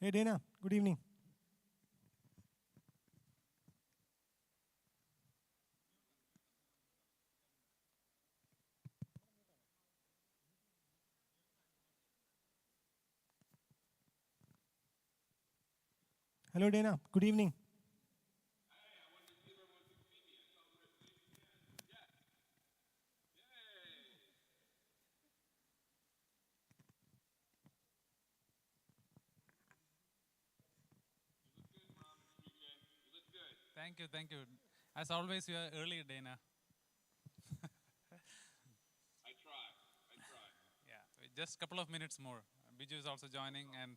Hey Dana, good evening. Hello Dana, good evening. Thank you, thank you. As always, you are early, Dana. I try. Yeah, just a couple of minutes more. Biju is also joining, and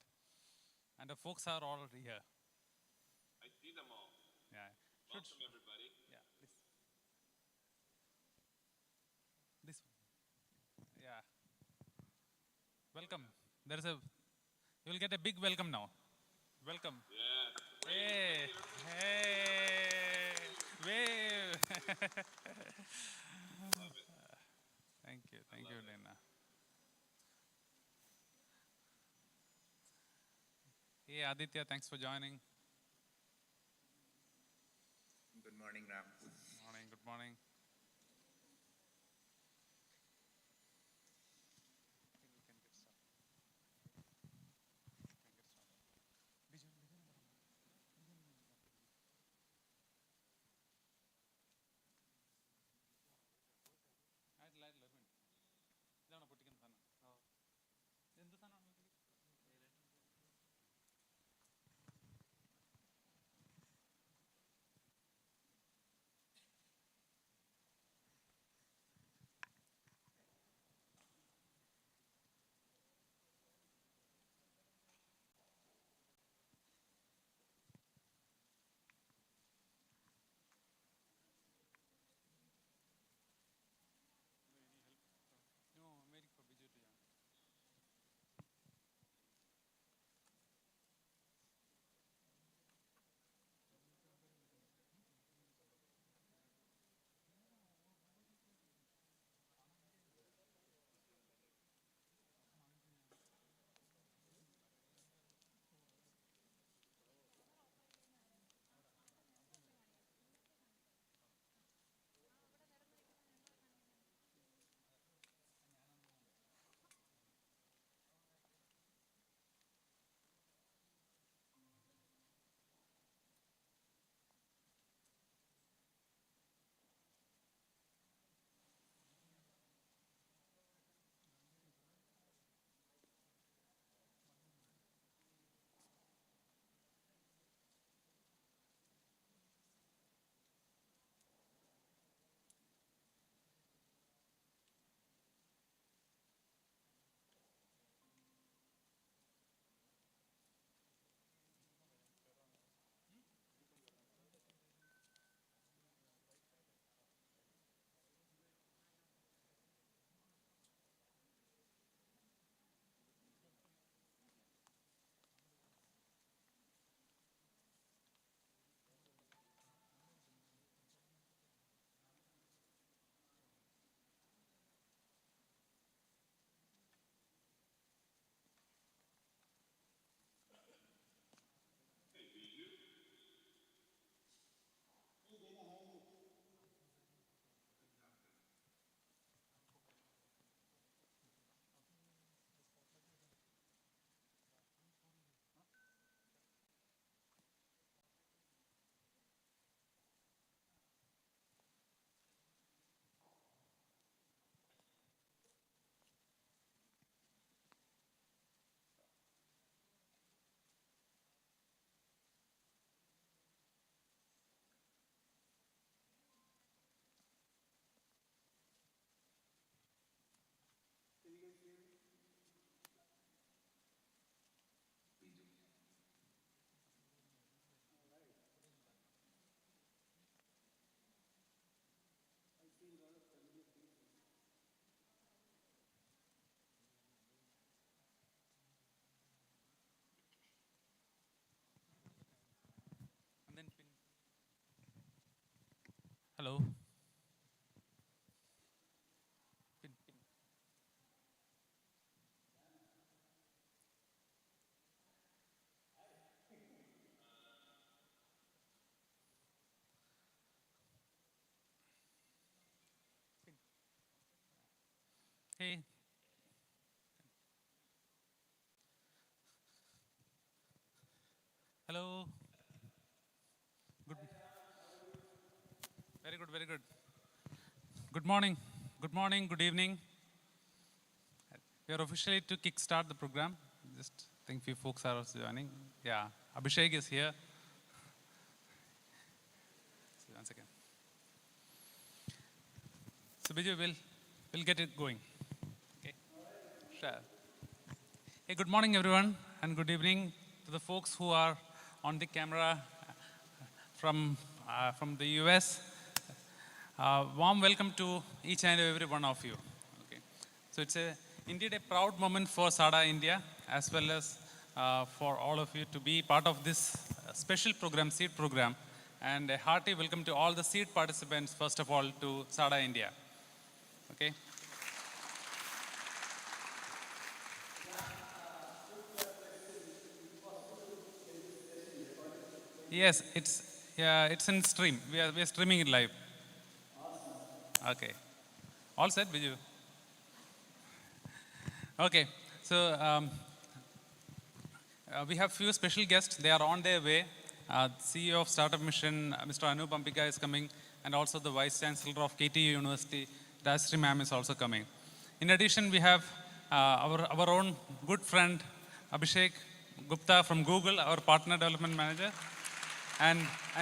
the folks are all here. I see them all. Yeah, Welcome, everybody. yeah, please. This, yeah, welcome. There is a, you will get a big welcome now. Welcome. Yes. Hey, hey, wave. Love it. Thank you, love it. Dana. Hey, Aditya, thanks for joining. Good morning, Ram. Morning, good morning. I think we can get started. Biju, ആയിട്ടില്ല ഒരു minute ഇതാണോ പൊട്ടിക്കുന്ന സാധനം എന്ത് സാധനമാണ് No, I'm waiting for Biju to join. Hey, Biju. Biju. And then pin. Hello. Pin. Hey. Hello. Good. Very good, very good. Good morning. Good morning, good evening. We are officially to kickstart the program. Just think few folks are also joining. Yeah, Abhishek is here. So once again. So Biju, we'll get it going. Okay. Sure. Hey, good morning everyone, and good evening to the folks who are on the camera from the US. Warm welcome to each and every one of you. Okay. So it's indeed a proud moment for SADA India, as well as for all of you to be part of this special program, SEED program. And a hearty welcome to all the SEED participants, first of all, to SADA India. Okay. Yes, it's in stream. We are streaming it live. Okay. All set, Biju? Okay. So we have few special guests. They are on their way. CEO of Startup Mission, Mr. Anup Ambika is coming, and also the Vice Chancellor of KTU University, Rajshri Ma'am is also coming. In addition, we have our own good friend, Abhishek Gupta from Google, our Partner Development Manager, and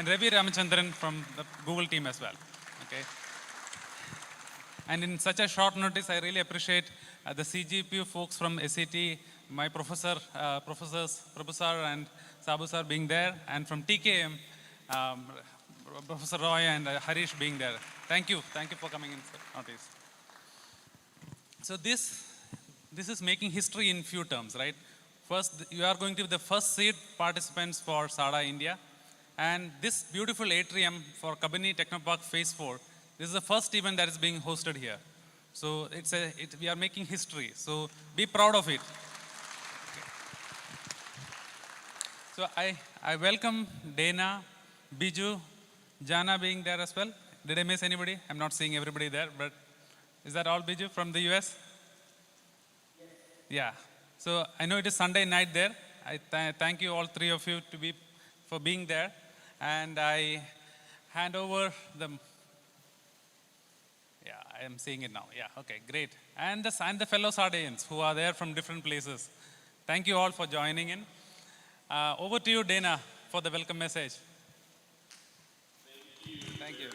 Ravi Ramachandran from the Google team as well. Okay. And in such a short notice, I really appreciate the CGPU folks from SAT, my professors, Prabhu sir and Sabu sir being there, and from TKM, um, Professor Roy and Harish being there. Thank you for coming in notice. So this is making history in few terms, right? First, you are going to be the first seed participants for SADA India, and this beautiful atrium for Kabini Technopark Phase 4. This is the first event that is being hosted here. So we are making history. So be proud of it. Okay. So I welcome Dana, Biju, Jana being there as well. Did I miss anybody? I'm not seeing everybody there, but is that all, Biju, from the US? Yes. Yeah. So I know it is Sunday night there. I thank you all three of you for being there, and I hand over the. Yeah, I am seeing it now. Yeah, okay, great. And the fellow Sardians who are there from different places. Thank you all for joining in. Over to you, Dana, for the welcome message. Thank you.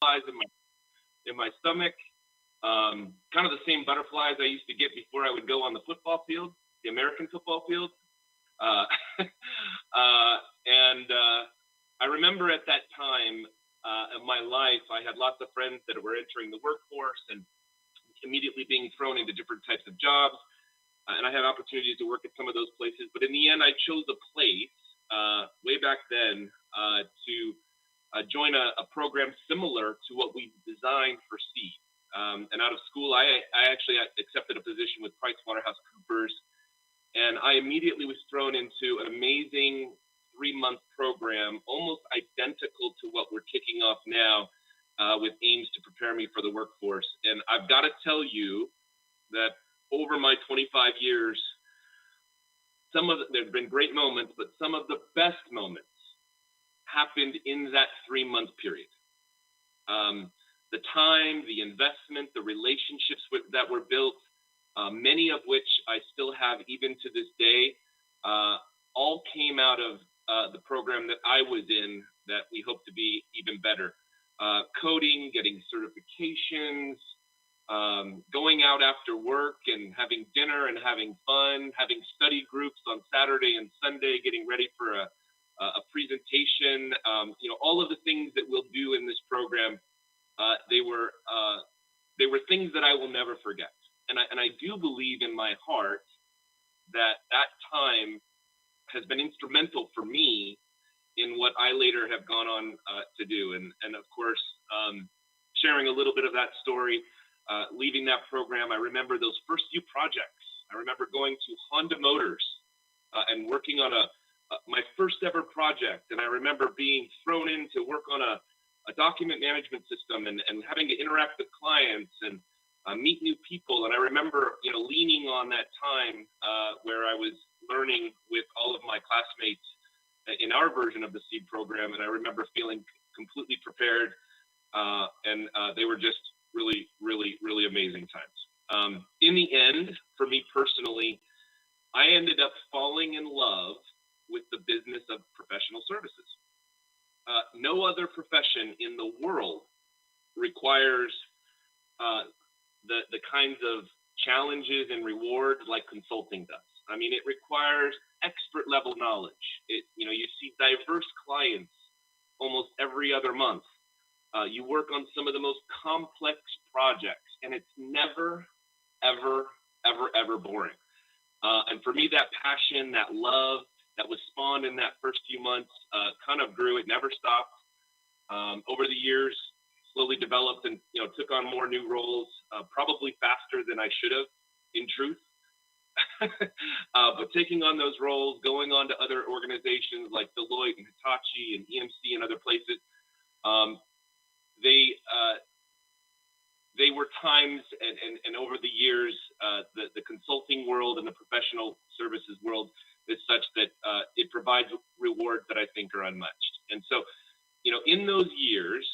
butterflies in my stomach, kind of the same butterflies I used to get before I would go on the football field, the American football field. Uh, and I remember at that time of my life, I had lots of friends that were entering the workforce and immediately being thrown into different types of jobs. And I had opportunities to work at some of those places. But in the end, I chose a place way back then to join a program similar to what we designed for Seed. And out of school, I actually accepted a position with PricewaterhouseCoopers. And I immediately was thrown into an amazing 3-month program, almost identical to what we're kicking off now with aims to prepare me for the workforce. And I've got to tell you that over my 25 years, there's been great moments, but some of the best moments happened in that 3-month period. The time, the investment, the relationships that were built, many of which I still have even to this day, all came out of the program that I was in that we hope to be even better. Coding, getting certifications, going out after work and having dinner and having fun, having study groups on Saturday and Sunday, getting ready for a presentation, all of the things that we'll do in this program, they were things that I will never forget. And I do believe in my heart that time has been instrumental for me in what I later have gone on to do. And of course, sharing a little bit of that story, leaving that program, I remember those first few projects. I remember going to Honda Motors and working on my first ever project. And I remember being thrown in to work on a document management system and having to interact with clients and meet new people. And I remember, leaning on that time where I was learning with all of my classmates in our version of the SEED program. And I remember feeling completely prepared. And they were just really, really, really amazing times. In the end, for me personally, I ended up falling in love with the business of professional services. No other profession in the world requires the kinds of challenges and rewards like consulting does. I mean, it requires expert level knowledge. You see diverse clients almost every other month. You work on some of the most complex projects, and it's never, ever, ever, ever boring. And for me, that passion, that love that was spawned in that first few months kind of grew. It never stopped. Over the years, slowly developed and took on more new roles, probably faster than I should have, in truth. But taking on those roles, going on to other organizations like Deloitte and Hitachi and EMC and other places, they were times and over the years, the consulting world and the professional services world is such that it provides rewards that I think are unmatched. And so, in those years,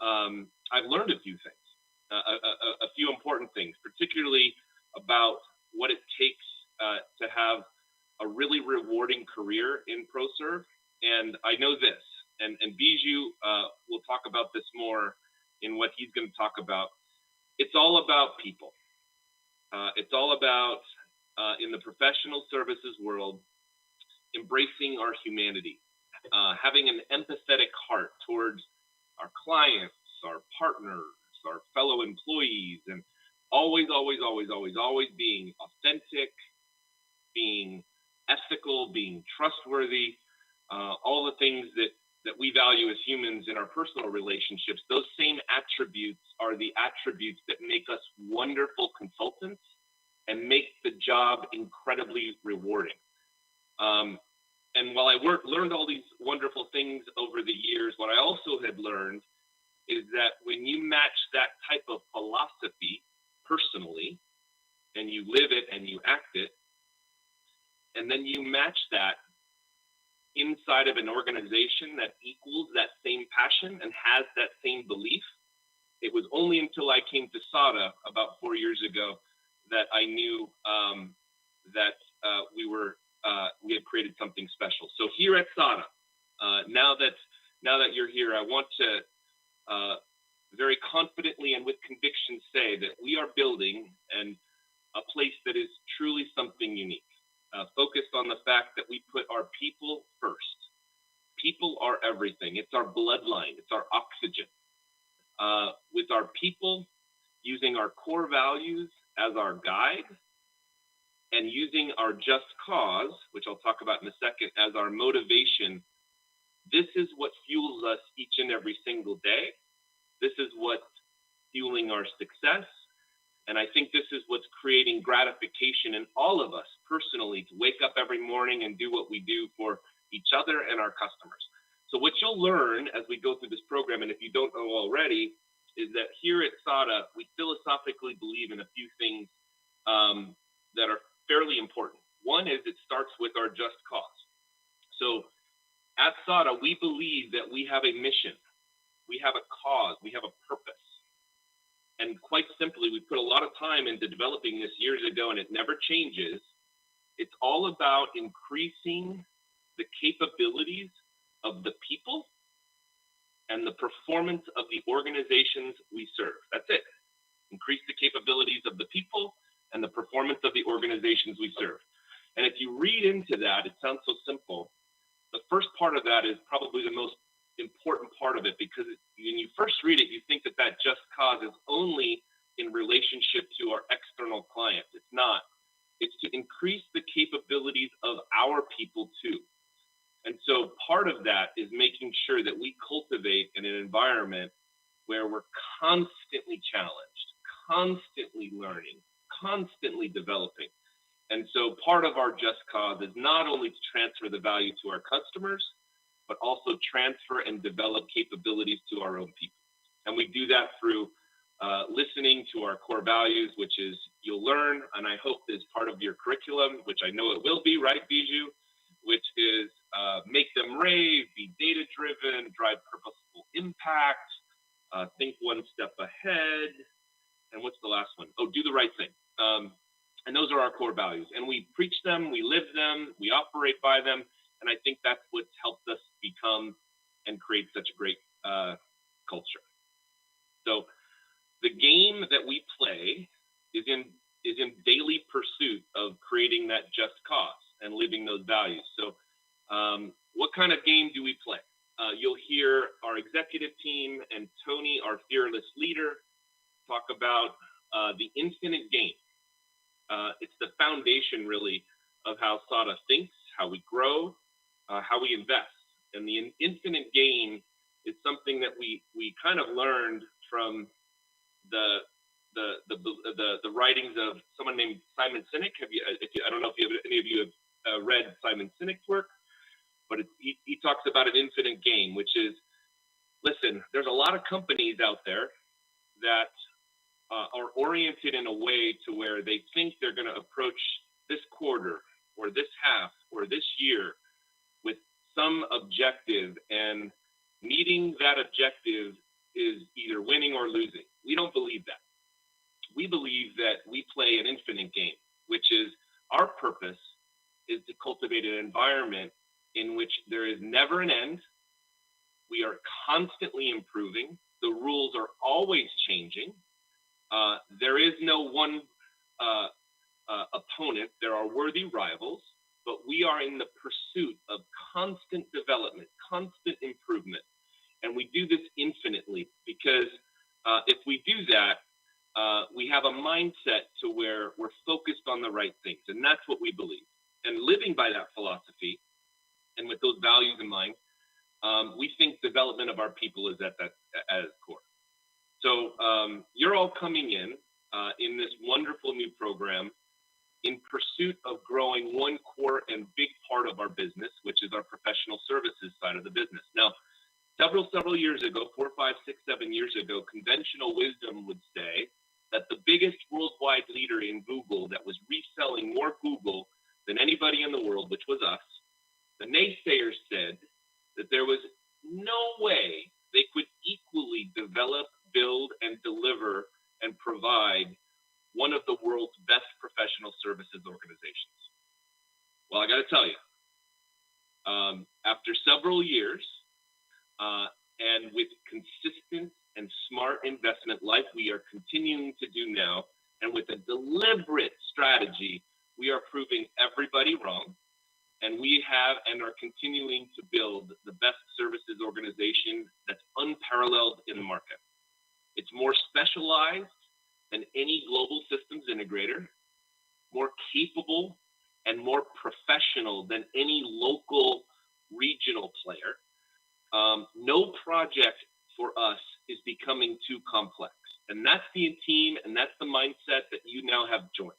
I've learned a few things, a few important things, particularly about what it takes to have a really rewarding career in ProServe. And I know this, and Bijou will talk about this more in what he's going to talk about. It's all about people. It's all about, in the professional services world, embracing our humanity, having an empathetic heart towards our clients, our partners, our fellow employees, and always, always, always, always, always being authentic, being ethical, being trustworthy, all the things that we value as humans in our personal relationships. Those same attributes are the attributes that make us wonderful consultants and make the job incredibly rewarding. And while I learned all these wonderful things over the years, what I also had learned is that when you match that type of philosophy personally, and you live it and you act it, and then you match that inside of an organization that equals that same passion and has that same belief, it was only until I came to SADA about 4 years ago that I knew that we had created something special. So here at SADA, now that you're here, I want to conviction say that we are building a place that is truly something unique, focused on the fact that we put our people first. People are everything. It's our bloodline. It's our oxygen. With our people, using our core values as our guide, and using our just cause, which I'll talk about in a second, as our motivation, this is what fuels us each and every single day. This is what's fueling our success. And I think this is what's creating gratification in all of us personally to wake up every morning and do what we do for each other and our customers. So what you'll learn as we go through this program, and if you don't know already, is that here at SADA, we philosophically believe in a few things that are fairly important. One is it starts with our just cause. So at SADA, we believe that we have a mission, we have a cause, we have a purpose. And quite simply, we put a lot of time into developing this years ago, and it never changes. It's all about increasing the capabilities of the people and the performance of the organizations we serve. That's it. Increase the capabilities of the people and the performance of the organizations we serve. And if you read into that, it sounds so simple. The first part of that is probably the most important part of it, because when you first read it, you think that that just cause is only in relationship to our external clients. It's not. It's to increase the capabilities of our people too. And so part of that is making sure that we cultivate in an environment where we're constantly challenged, constantly learning, constantly developing. And so part of our just cause is not only to transfer the value to our customers, but also transfer and develop capabilities to our own people. And we do that through listening to our core values, which is you'll learn, and I hope is part of your curriculum, which I know it will be, right, Bijou? Which is make them rave, be data-driven, drive purposeful impact, think one step ahead. And what's the last one? Oh, do the right thing. And those are our core values. And we preach them, we live them, we operate by them. And I think that's what's helped us become and create such a great culture. So the game that we play is in daily pursuit of creating that just cause and living those values. So what kind of game do we play? You'll hear our executive team and Tony, our fearless leader, talk about the infinite game. It's the foundation, really, of how SADA thinks, how we grow, how we invest. And the infinite game is something that we kind of learned from the writings of someone named Simon Sinek. I don't know if any of you have read Simon Sinek's work, but he talks about an infinite game, which is, listen, there's a lot of companies out there that are oriented in a way to where they think they're going to approach this quarter or this half or this year with some objective, and meeting that objective is either winning or losing. We don't believe that. We believe that we play an infinite game, which is our purpose is to cultivate an environment in which there is never an end. We are constantly improving. The rules are always changing. There is no one opponent. There are worthy rivals, but we are in the pursuit of constant development, constant improvement. And we do this infinitely because if we do that, we have a mindset to where we're focused on the right things. And that's what we believe. And living by that philosophy and with those values in mind, we think development of our people is at its core. So you're all coming in this wonderful new program in pursuit of growing one core and big part of our business, which is our professional services side of the business. Now, several years ago, 4, 5, 6, 7 years ago, conventional wisdom would say that the biggest worldwide leader in Google that was reselling more Google than anybody in the world, which was us, the naysayers said that there was no way they could equally develop, build, and deliver and provide one of the world's best professional services organizations. Well, I got to tell you, after several years and with consistent and smart investment like we are continuing to do now, and with a deliberate strategy, we are proving everybody wrong. And we have and are continuing to build the best services organization that's unparalleled in the market. It's more specialized than any global systems integrator, more capable and more professional than any local regional player. No project for us is becoming too complex. And that's the team and that's the mindset that you now have joined.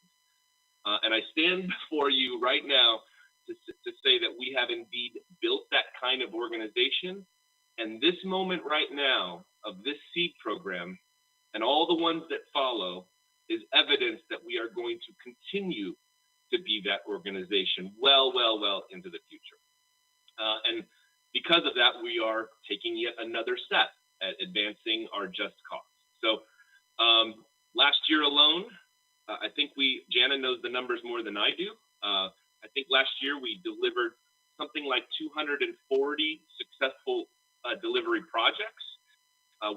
And I stand before you right now to say that we have indeed built that kind of organization. And this moment right now of this seed program and all the ones that follow is evidence that we are going to continue to be that organization well into the future. And because of that, we are taking yet another step at advancing our just cause. So last year alone, I think Jana knows the numbers more than I do. I think last year we delivered something like 240 successful delivery projects.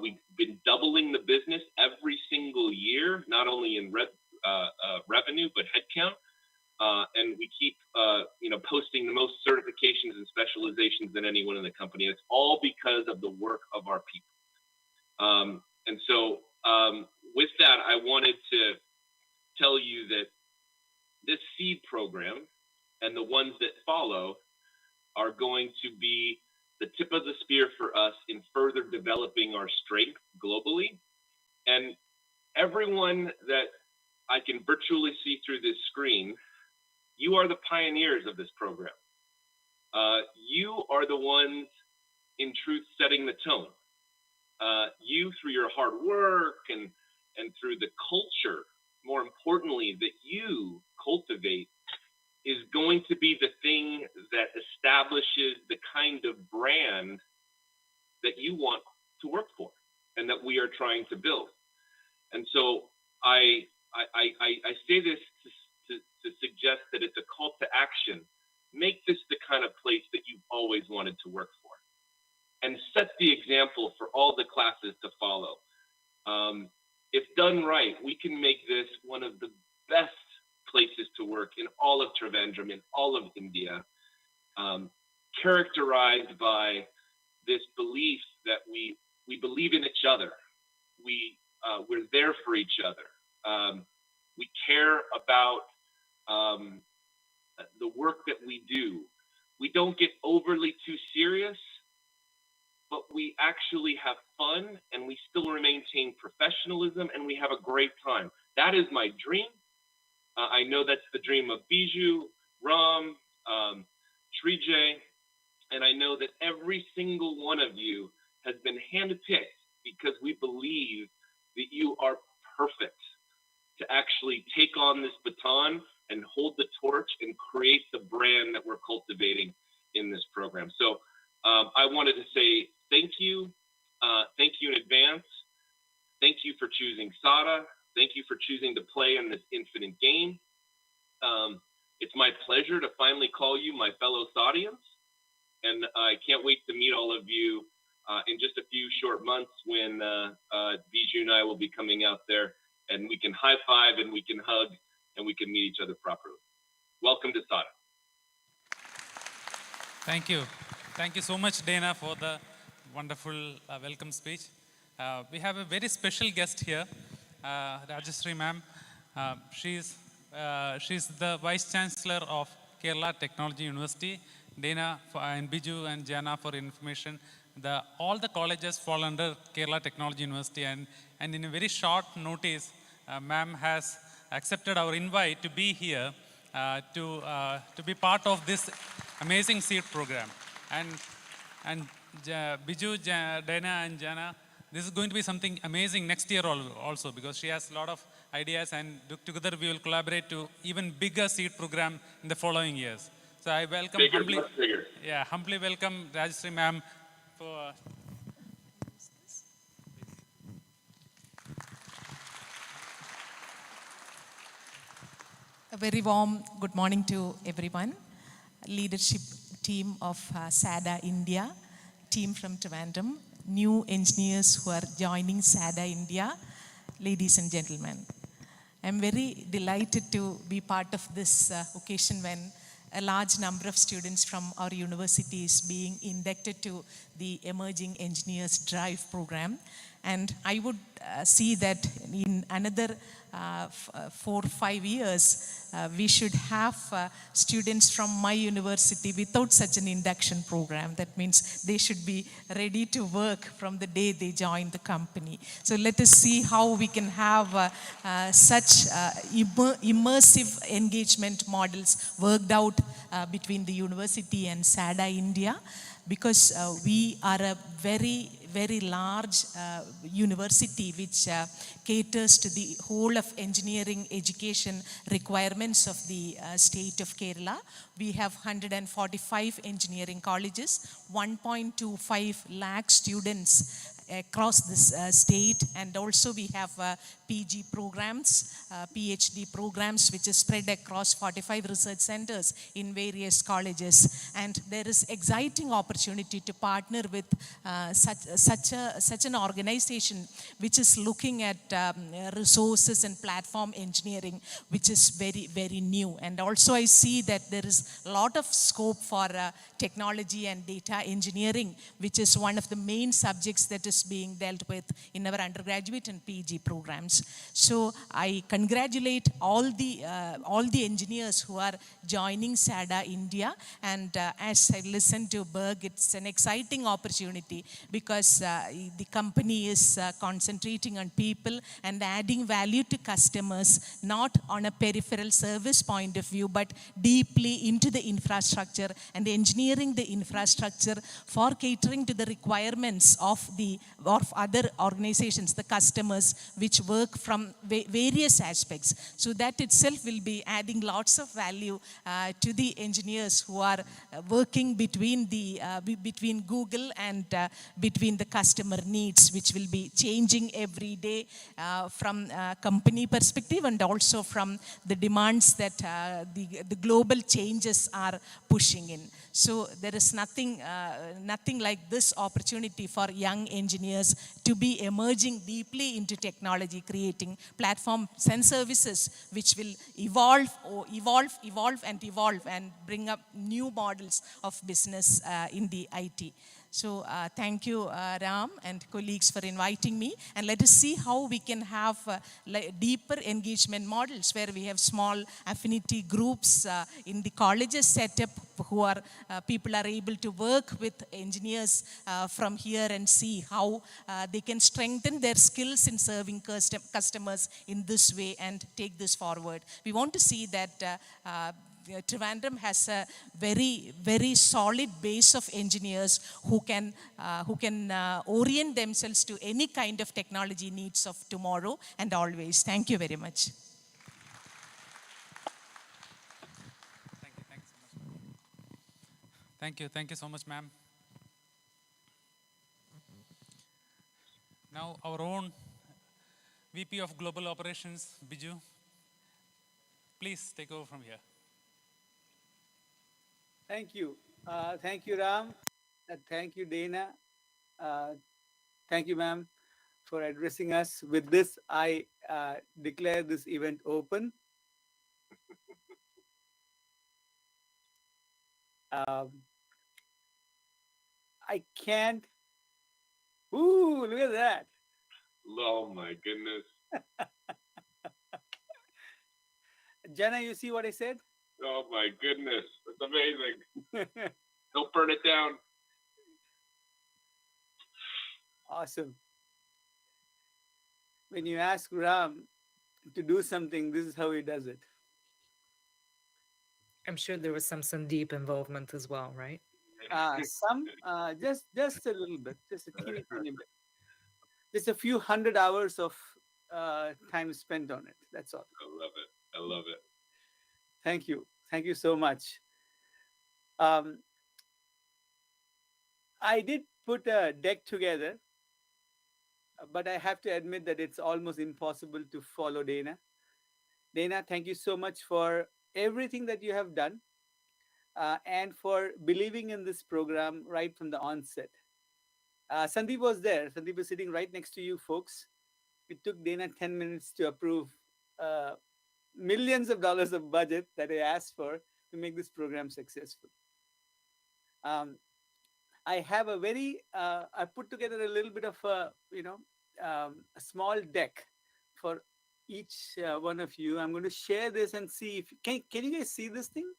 We've been doubling the business every single year, not only in revenue, but headcount. And we keep, posting the most certifications and specializations than anyone in the company. It's all because of the work of our people. And so with that, I wanted to tell you that this seed program and the ones that follow are going to be the tip of the spear for us in further developing our strength globally. And everyone that I can virtually see through this screen, you are the pioneers of this program. You are the ones, in truth, setting the tone. You, through your hard work and through the culture, more importantly, that you cultivate, is going to be the thing that establishes the kind of brand that you want to work for and that we are trying to build. And so I say this to suggest that it's a call to action. Make this the kind of place that you've always wanted to work for, and set the example for all the classes to follow. If done right, we can make this one of the best places to work in all of Trivandrum, in all of India, characterized by this belief that we believe in each other. We're there for each other. We care about the work that we do. We don't get overly too serious, but we actually have fun and we still maintain professionalism and we have a great time. That is my dream. I know that's the dream of Biju, Ram, Srijay, and I know that every single one of you has been handpicked because we believe that you are perfect to actually take on this baton and hold the torch and create the brand that we're cultivating in this program. So I wanted to say thank you in advance. Thank you for choosing SADA. Thank you for choosing to play in this infinite game. It's my pleasure to finally call you my fellow Sadians, and I can't wait to meet all of you in just a few short months when Biju and I will be coming out there, and we can high five and we can hug and we can meet each other properly. Welcome to SADA. Thank you. Thank you so much, Dana, for the wonderful welcome speech. We have a very special guest here, Rajashree ma'am. She's the Vice Chancellor of Kerala Technology University. Dana and Biju and Jana, for information, all the colleges fall under Kerala Technology University, and in a very short notice, ma'am has accepted our invite to be here to be part of this amazing seed program. And Biju, Dana and Jana, this is going to be something amazing next year also, because she has a lot of ideas, and together we will collaborate to even bigger seed program in the following years. So I welcome humbly welcome Rajashree ma'am for a very warm good morning to everyone. Leadership team of SADA India, team from Trivandrum, new engineers who are joining SADA India, ladies and gentlemen. I'm very delighted to be part of this occasion when a large number of students from our university is being inducted to the Emerging Engineers Drive program. And I would see that in another 4 or 5 years, we should have students from my university without such an induction program. That means they should be ready to work from the day they join the company. So let us see how we can have such immersive engagement models worked out between the university and SADA India, because we are a very large university which caters to the whole of engineering education requirements of the state of Kerala. We have 145 engineering colleges, 1.25 lakh students across this state, and also we have PG programs, PhD programs, which is spread across 45 research centers in various colleges. And there is exciting opportunity to partner with such an organization which is looking at resources and platform engineering, which is very new. And also I see that there is a lot of scope for technology and data engineering, which is one of the main subjects that is being dealt with in our undergraduate and PG programs. So I congratulate all the engineers who are joining SADA India. And as I listen to Berg, it's an exciting opportunity because the company is concentrating on people and adding value to customers, not on a peripheral service point of view, but deeply into the infrastructure and engineering the infrastructure for catering to the requirements of other organizations, the customers, which work from various aspects. So that itself will be adding lots of value to the engineers who are working between Google and between the customer needs, which will be changing every day from company perspective and also from the demands that the global changes are pushing in. So there is nothing like this opportunity for young engineers to be emerging deeply into technology, creating platforms and services which will evolve and bring up new models of business in the IT. So thank you, Ram and colleagues, for inviting me. And let us see how we can have deeper engagement models where we have small affinity groups in the colleges set up, who are people are able to work with engineers from here and see how they can strengthen their skills in serving customers in this way and take this forward. We want to see that Trivandrum has a very solid base of engineers who can orient themselves to any kind of technology needs of tomorrow and always. Thank you very much. Thank you so much, ma'am. Now our own VP of Global Operations, Biju, please take over from here. Thank you. Thank you, Ram. Thank you, Dana. Thank you, ma'am, for addressing us. With this, I declare this event open. I can't. Ooh, look at that. Oh my goodness. Jenna, you see what I said? Oh my goodness. That's amazing. Don't burn it down. Awesome. When you ask Ram to do something, this is how he does it. I'm sure there was some Sandeep involvement as well, right? Just a little bit, just a teeny bit. Just a few hundred hours of time spent on it. That's all. I love it. Thank you so much. I did put a deck together, but I have to admit that it's almost impossible to follow Dana. Dana, thank you so much for everything that you have done and for believing in this program right from the onset. Sandeep was there. Sandeep is sitting right next to you, folks. It took Dana 10 minutes to approve millions of dollars of budget that I asked for to make this program successful. I have a I put together a little bit of a small deck for each one of you. I'm going to share this and see if, can you guys see this thing?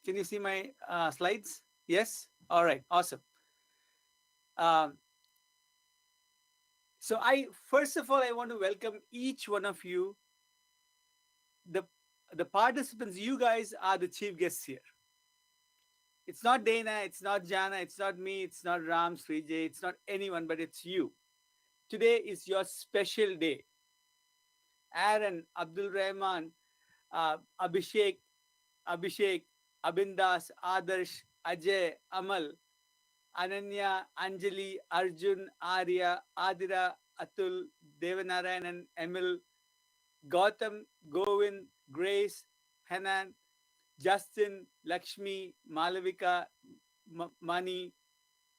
Can you see my slides? Yes? All right, awesome. So first of all, I want to welcome each one of you. The participants, you guys are the chief guests here. It's not Dana, it's not Jana, it's not me, it's not Ram, Srijay, it's not anyone, but it's you. Today is your special day. Aaron, Abdul Rahman, Abhishek, Abindas, Adarsh, Ajay, Amal, Ananya, Anjali, Arjun, Arya, Adira, Atul, Devanarayanan, Emil, Gautam, Govind, Grace, Hanan, Justin, Lakshmi, Malavika, Mani,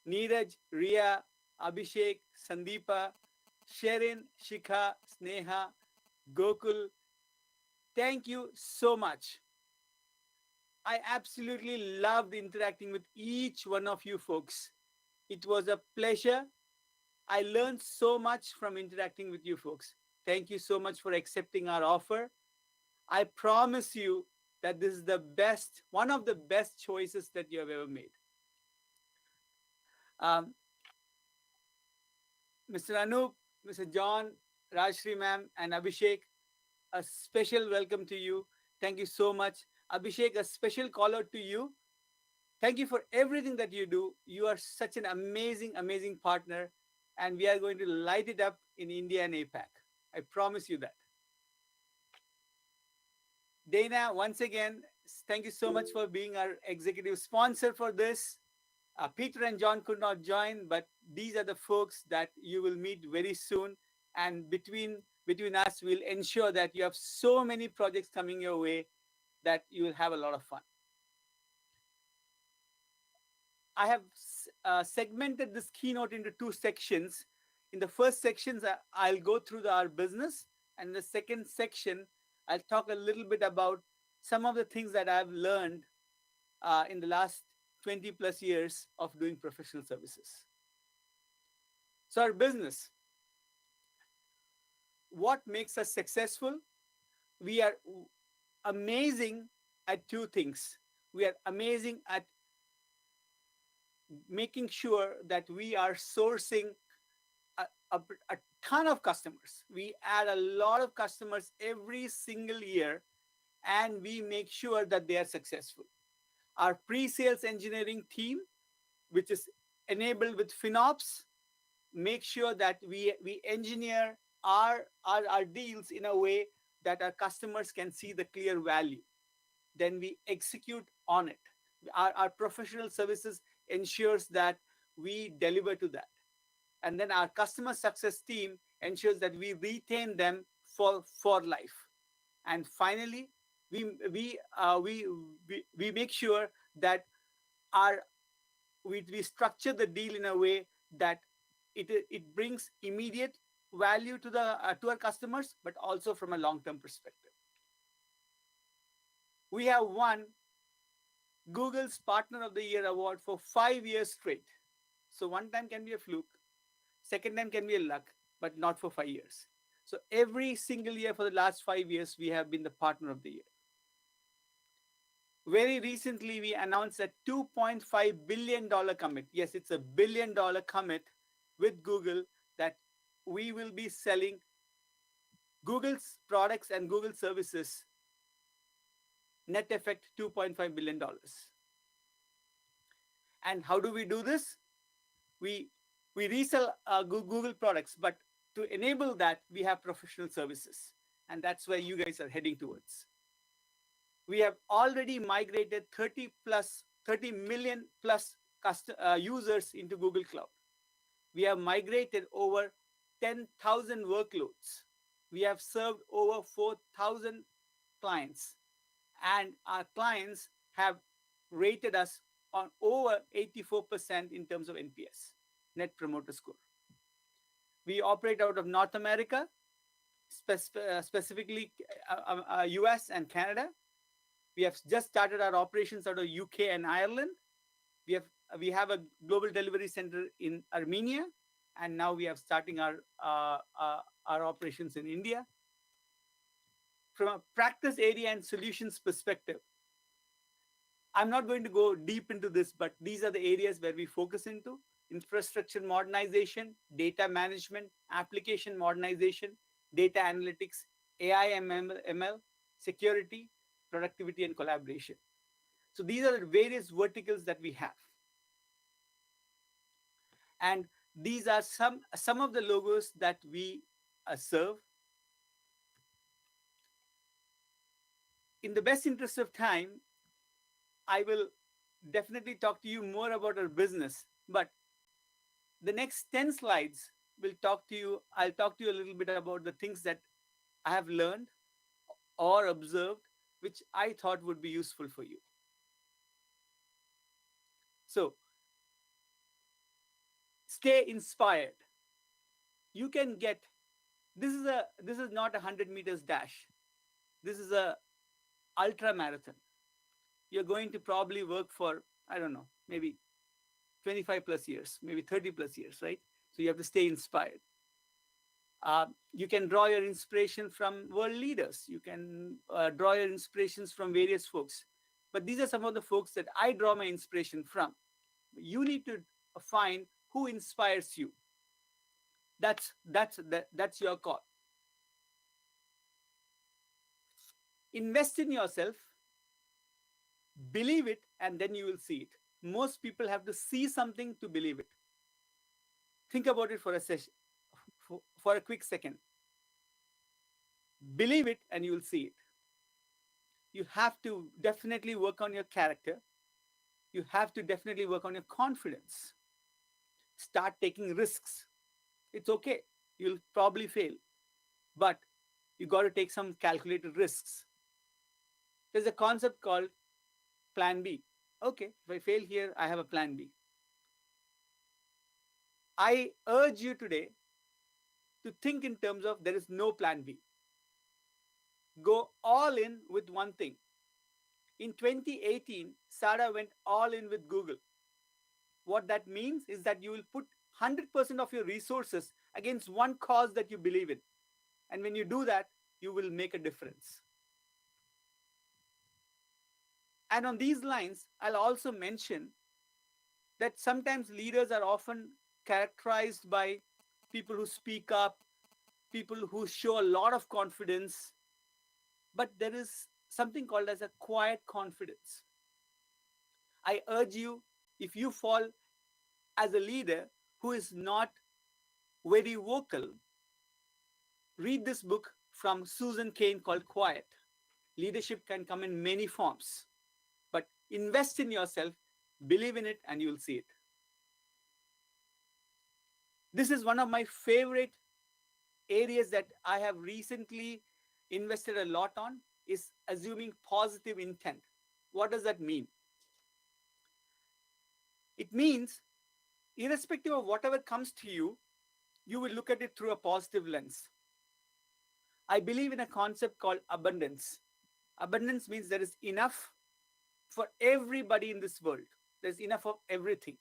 Neeraj, Ria, Abhishek, Sandeepa, Sharon, Shikha, Sneha, Gokul. Thank you so much. I absolutely loved interacting with each one of you folks. It was a pleasure. I learned so much from interacting with you folks. Thank you so much for accepting our offer. I promise you that this is the best, one of the best choices that you have ever made. Mr. Anup, Mr. John, Rajshri ma'am, and Abhishek, a special welcome to you. Thank you so much. Abhishek, a special call out to you. Thank you for everything that you do. You are such an amazing, amazing partner, and we are going to light it up in India and APAC. I promise you that. Dana, once again, thank you so much for being our executive sponsor for this. Peter and John could not join, but these are the folks that you will meet very soon. And between us, we'll ensure that you have so many projects coming your way that you will have a lot of fun. I have segmented this keynote into two sections. In the first sections, I'll go through our business. And the second section, I'll talk a little bit about some of the things that I've learned in the last 20 plus years of doing professional services. So our business, what makes us successful? We are amazing at two things. We are amazing at making sure that we are sourcing a ton of customers. We add a lot of customers every single year, and we make sure that they are successful. Our pre-sales engineering team, which is enabled with FinOps, make sure that we engineer our deals in a way that our customers can see the clear value. Then we execute on it. Our professional services ensures that we deliver to that. And then our customer success team ensures that we retain them for life. And finally, we make sure that we structure the deal in a way that it brings immediate value to our customers, but also from a long-term perspective. We have won Google's Partner of the Year award for 5 years straight. So one time can be a fluke, second time can be a luck, but not for 5 years. So every single year for the last 5 years, we have been the Partner of the Year. Very recently, we announced a $2.5 billion commit. Yes, it's a $1 billion commit with Google that we will be selling Google's products and Google services, net effect $2.5 billion. And how do we do this? We resell Google products, but to enable that, we have professional services. And that's where you guys are heading towards. We have already migrated 30 million plus users into Google Cloud. We have migrated over 10,000 workloads. We have served over 4,000 clients. And our clients have rated us on over 84% in terms of NPS, Net Promoter Score. We operate out of North America, specifically US and Canada. We have just started our operations out of UK and Ireland. We have a global delivery center in Armenia, and now we are starting our operations in India. From a practice area and solutions perspective, I'm not going to go deep into this, but these are the areas where we focus into: infrastructure modernization, data management, application modernization, data analytics, AI, ML, security, productivity, and collaboration. So these are the various verticals that we have. And these are some of the logos that we serve. In the best interest of time, I will definitely talk to you more about our business, but the next 10 slides will talk to you. I'll talk to you a little bit about the things that I have learned or observed, which I thought would be useful for you. So stay inspired. You can get, this is not a 100 meters dash. This is a ultra marathon. You're going to probably work for, I don't know, maybe 25 plus years, maybe 30 plus years, right? So you have to stay inspired. You can draw your inspiration from world leaders. You can draw your inspirations from various folks. But these are some of the folks that I draw my inspiration from. You need to find who inspires you. That's your call. Invest in yourself, believe it, and then you will see it. Most people have to see something to believe it. Think about it for a quick second. Believe it and you will see it. You have to definitely work on your character. You have to definitely work on your confidence. Start taking risks. It's okay. You'll probably fail, but you got to take some calculated risks. There's a concept called plan B. Okay, if I fail here, I have a plan B. I urge you today to think in terms of there is no plan B. Go all in with one thing. In 2018, SADA went all in with Google. What that means is that you will put 100% of your resources against one cause that you believe in. And when you do that, you will make a difference. And on these lines, I'll also mention that sometimes leaders are often characterized by people who speak up, people who show a lot of confidence, but there is something called as a quiet confidence. I urge you, if you fall as a leader who is not very vocal, read this book from Susan Cain called Quiet. Leadership can come in many forms, but invest in yourself, believe in it, and you'll see it. This is one of my favorite areas that I have recently invested a lot on, is assuming positive intent. What does that mean? It means, irrespective of whatever comes to you, you will look at it through a positive lens. I believe in a concept called abundance. Abundance means there is enough for everybody in this world. There's enough of everything.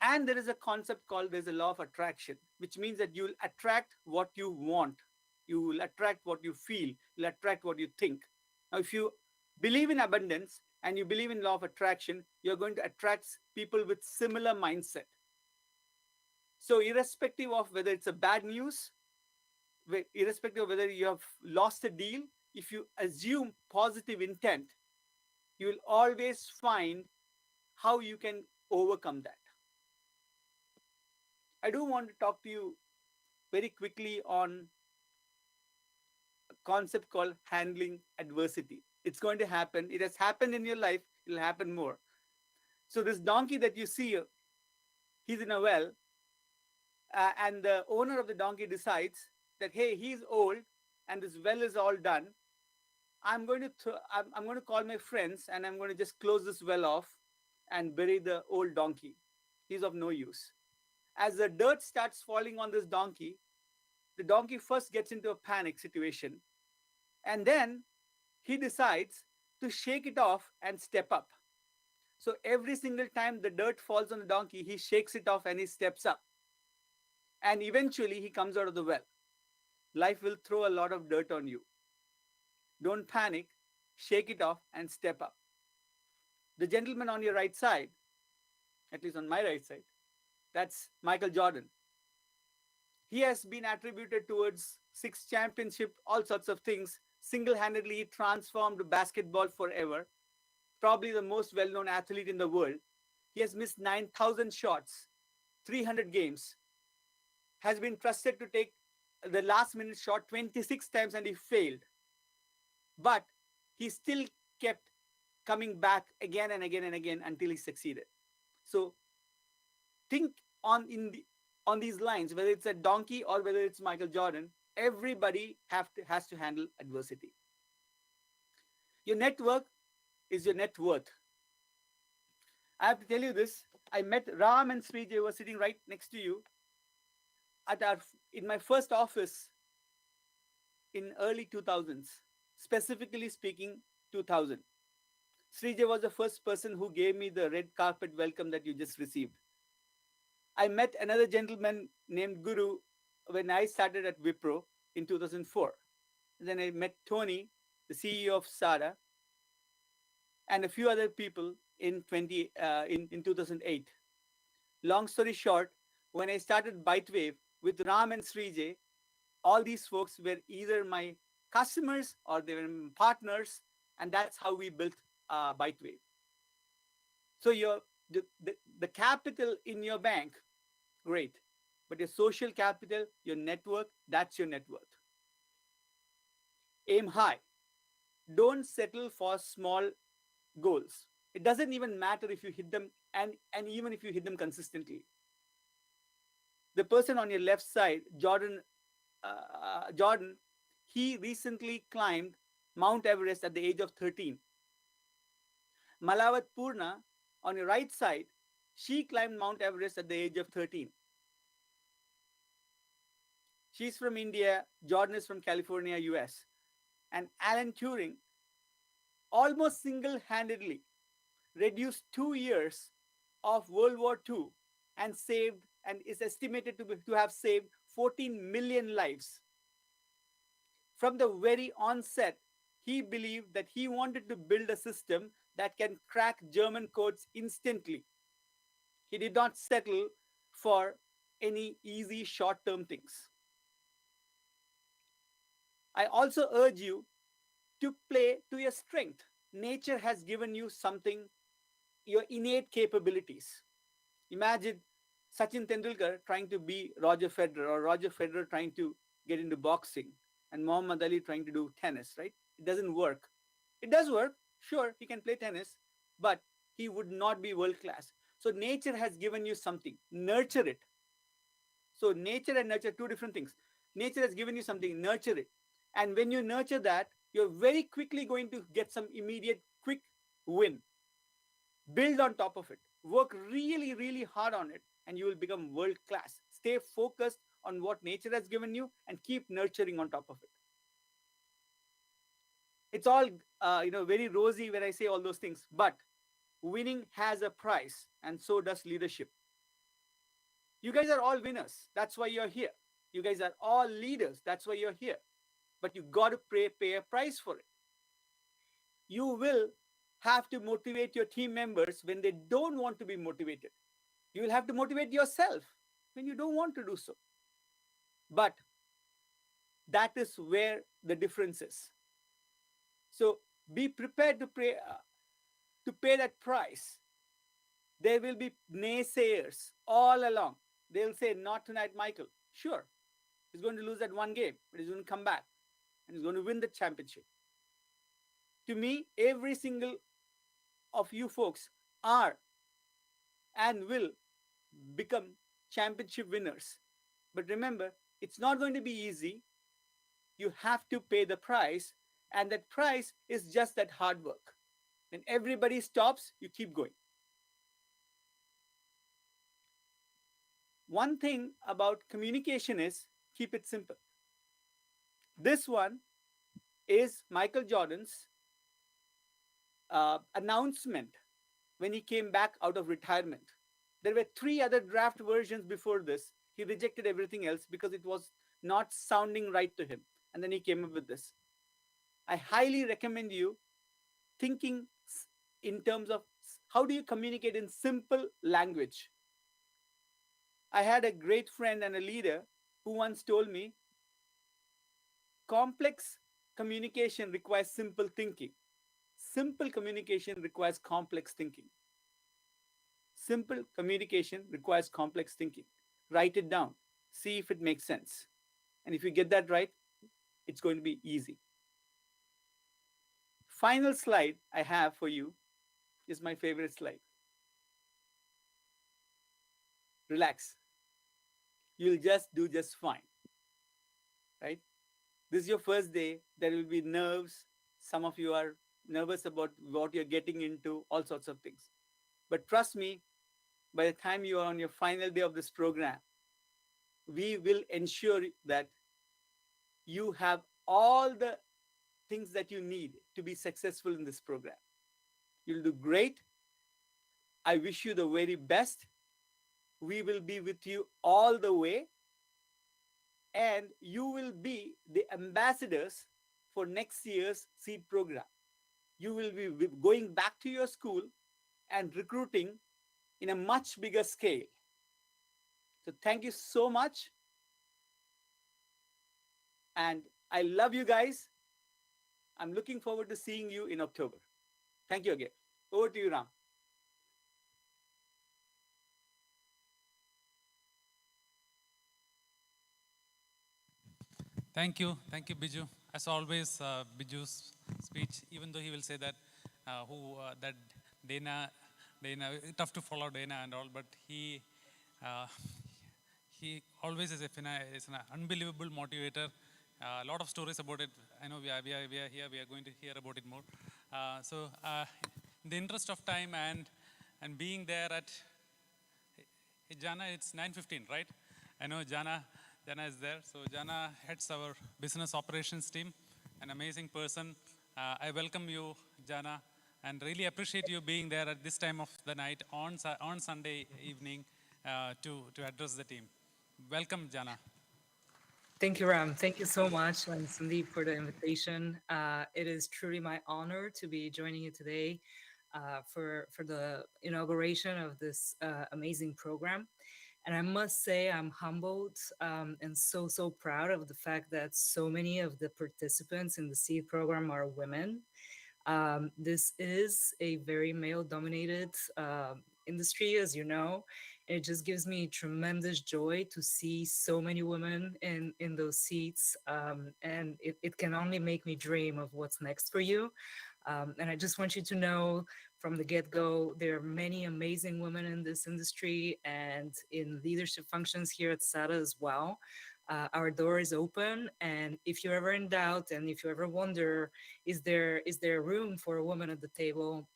And there is a concept called, there's a law of attraction, which means that you'll attract what you want. You will attract what you feel. You'll attract what you think. Now, if you believe in abundance and you believe in law of attraction, you're going to attract people with similar mindset. So irrespective of whether it's a bad news, irrespective of whether you have lost a deal, if you assume positive intent, you will always find how you can overcome that. I do want to talk to you very quickly on a concept called handling adversity. It's going to happen. It has happened in your life. It'll happen more. So this donkey that you see, he's in a well, and the owner of the donkey decides that, hey, he's old and this well is all done. I'm going to call my friends and I'm going to just close this well off. and bury the old donkey. He's of no use. As the dirt starts falling on this donkey, the donkey first gets into a panic situation, and then he decides to shake it off and step up. So every single time the dirt falls on the donkey, he shakes it off and he steps up. And eventually he comes out of the well. Life will throw a lot of dirt on you. Don't panic, shake it off and step up. The gentleman on your right side, at least on my right side, that's Michael Jordan. He has been attributed towards 6 championships, all sorts of things. Single-handedly transformed basketball forever. Probably the most well-known athlete in the world. He has missed 9,000 shots, 300 games. Has been trusted to take the last-minute shot 26 times and he failed. But he still kept coming back again and again and again until he succeeded. So think on these lines, whether it's a donkey or whether it's Michael Jordan, everybody has to handle adversity. Your network is your net worth. I have to tell you this. I met Ram and Srijay, who were sitting right next to you, in my first office in early 2000s, specifically speaking 2000. Srijay was the first person who gave me the red carpet welcome that you just received. I met another gentleman named Guru when I started at Wipro in 2004. Then I met Tony, the CEO of SADA, and a few other people in 2008. Long story short, when I started ByteWave with Ram and Srijay, all these folks were either my customers or they were my partners, and that's how we built ByteWave. So the capital in your bank, great, but your social capital, your network, that's your net worth. Aim high. Don't settle for small goals. It doesn't even matter if you hit them, and even if you hit them consistently. The person on your left side, Jordan, he recently climbed Mount Everest at the age of 13. Malawat Purna, on your right side, she climbed Mount Everest at the age of 13. She's from India, Jordan is from California, US. And Alan Turing almost single-handedly reduced 2 years of World War II and is estimated to have saved 14 million lives. From the very onset, he believed that he wanted to build a system that can crack German codes instantly. He did not settle for any easy short-term things. I also urge you to play to your strength. Nature has given you something, your innate capabilities. Imagine Sachin Tendulkar trying to be Roger Federer, or Roger Federer trying to get into boxing, and Muhammad Ali trying to do tennis, right? It doesn't work. It does work. Sure, he can play tennis, but he would not be world class. So nature has given you something. Nurture it. So nature and nurture, two different things. Nature has given you something. Nurture it. And when you nurture that, you're very quickly going to get some immediate quick win. Build on top of it. Work really, really hard on it, and you will become world class. Stay focused on what nature has given you and keep nurturing on top of it. It's all very rosy when I say all those things, but winning has a price, and so does leadership. You guys are all winners. That's why you're here. You guys are all leaders. That's why you're here. But you got to pay a price for it. You will have to motivate your team members when they don't want to be motivated. You will have to motivate yourself when you don't want to do so. But that is where the difference is. So be prepared to pay that price. There will be naysayers all along. They'll say, not tonight, Michael. Sure, he's going to lose that one game, but he's going to come back and he's going to win the championship. To me, every single of you folks are and will become championship winners. But remember, it's not going to be easy. You have to pay the price, and that price is just that hard work. When everybody stops, you keep going. One thing about communication is keep it simple. This one is Michael Jordan's announcement when he came back out of retirement. There were 3 other draft versions before this. He rejected everything else because it was not sounding right to him. And then he came up with this. I highly recommend you thinking in terms of how do you communicate in simple language. I had a great friend and a leader who once told me complex communication requires simple thinking. Simple communication requires complex thinking. Simple communication requires complex thinking. Write it down. See if it makes sense. And if you get that right, it's going to be easy. Final slide I have for you is my favorite slide. Relax. You'll just do just fine. Right? This is your first day. There will be nerves. Some of you are nervous about what you're getting into, all sorts of things. But trust me, by the time you are on your final day of this program, we will ensure that you have all the things that you need to be successful in this program. You'll do great. I wish you the very best. We will be with you all the way. And you will be the ambassadors for next year's SEED program. You will be going back to your school and recruiting in a much bigger scale. So thank you so much. And I love you guys. I'm looking forward to seeing you in October. Thank you again. Over to you, Ram. Thank you, Biju. As always, Biju's speech, even though he will say that that Dana, tough to follow Dana and all, but uh, he always is is an unbelievable motivator. A lot of stories about it. I know we are here. We are going to hear about it more. In the interest of time and being there at Jana, it's 9:15, right? I know Jana is there. So Jana heads our business operations team, an amazing person. I welcome you, Jana, and really appreciate you being there at this time of the night on Sunday evening to address the team. Welcome, Jana. Thank you, Ram. Thank you so much, and Sandeep, for the invitation. It is truly my honor to be joining you today for the inauguration of this amazing program. And I must say, I'm humbled and so proud of the fact that so many of the participants in the SEED program are women. This is a very male-dominated industry, as you know. It just gives me tremendous joy to see so many women in those seats, and it can only make me dream of what's next for you. And I just want you to know from the get-go, there are many amazing women in this industry and in leadership functions here at SADA as well. Our door is open, and if you're ever in doubt and if you ever wonder, is there room for a woman at the table,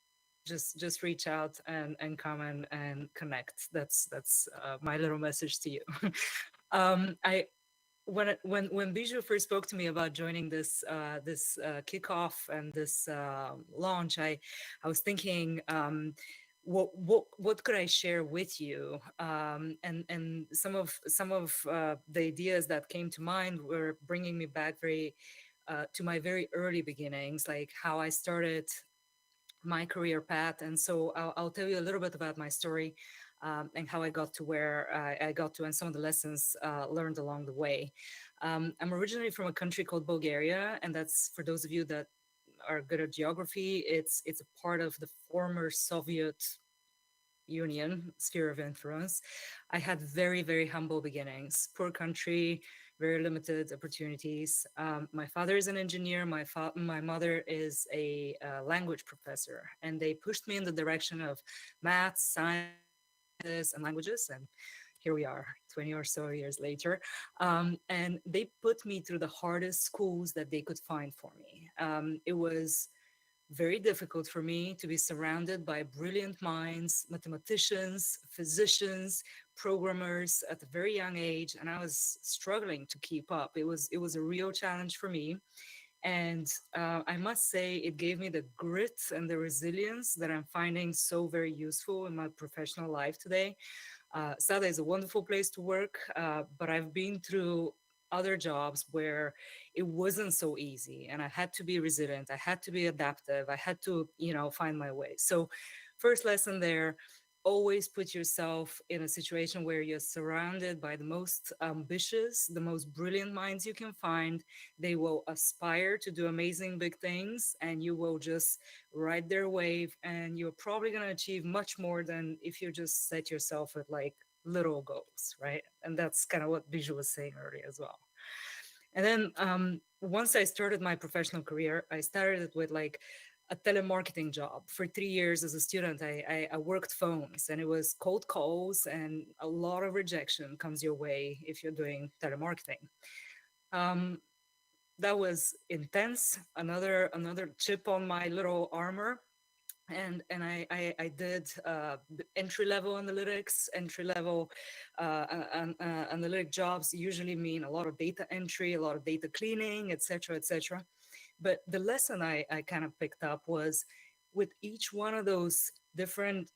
just reach out and come and connect. That's my little message to you. I when Biju first spoke to me about joining this kickoff and this launch, I was thinking, what could I share with you? And some of the ideas that came to mind were bringing me back very to my very early beginnings, like how I started my career path. And so I'll tell you a little bit about my story and how I got to where I got to, and some of the lessons learned along the way. I'm originally from a country called Bulgaria, and that's, for those of you that are good at geography, it's a part of the former Soviet Union sphere of influence. I had very humble beginnings, poor country, very limited opportunities. My father is an engineer. My mother is a language professor, and they pushed me in the direction of math, sciences, and languages. And here we are, 20 or so years later. And they put me through the hardest schools that they could find for me. It was very difficult for me to be surrounded by brilliant minds, mathematicians, physicians, programmers at a very young age, and I was struggling to keep up. It was a real challenge for me, and I must say it gave me the grit and the resilience that I'm finding so very useful in my professional life today. SADA is a wonderful place to work, but I've been through other jobs where it wasn't so easy, and I had to be resilient. I had to be adaptive. I had to, find my way. So, first lesson there: always put yourself in a situation where you're surrounded by the most ambitious, the most brilliant minds you can find. They will aspire to do amazing big things, and you will just ride their wave, and you're probably going to achieve much more than if you just set yourself at like little goals, right? And that's kind of what Bijou was saying earlier as well. And then once I started my professional career, I started it with like a telemarketing job. For 3 years as a student, I worked phones, and it was cold calls, and a lot of rejection comes your way if you're doing telemarketing. Um, that was intense. Another chip on my little armor. And I did entry level analytics. Entry level analytic jobs usually mean a lot of data entry, a lot of data cleaning, etc., etc. But the lesson I kind of picked up was with each one of those different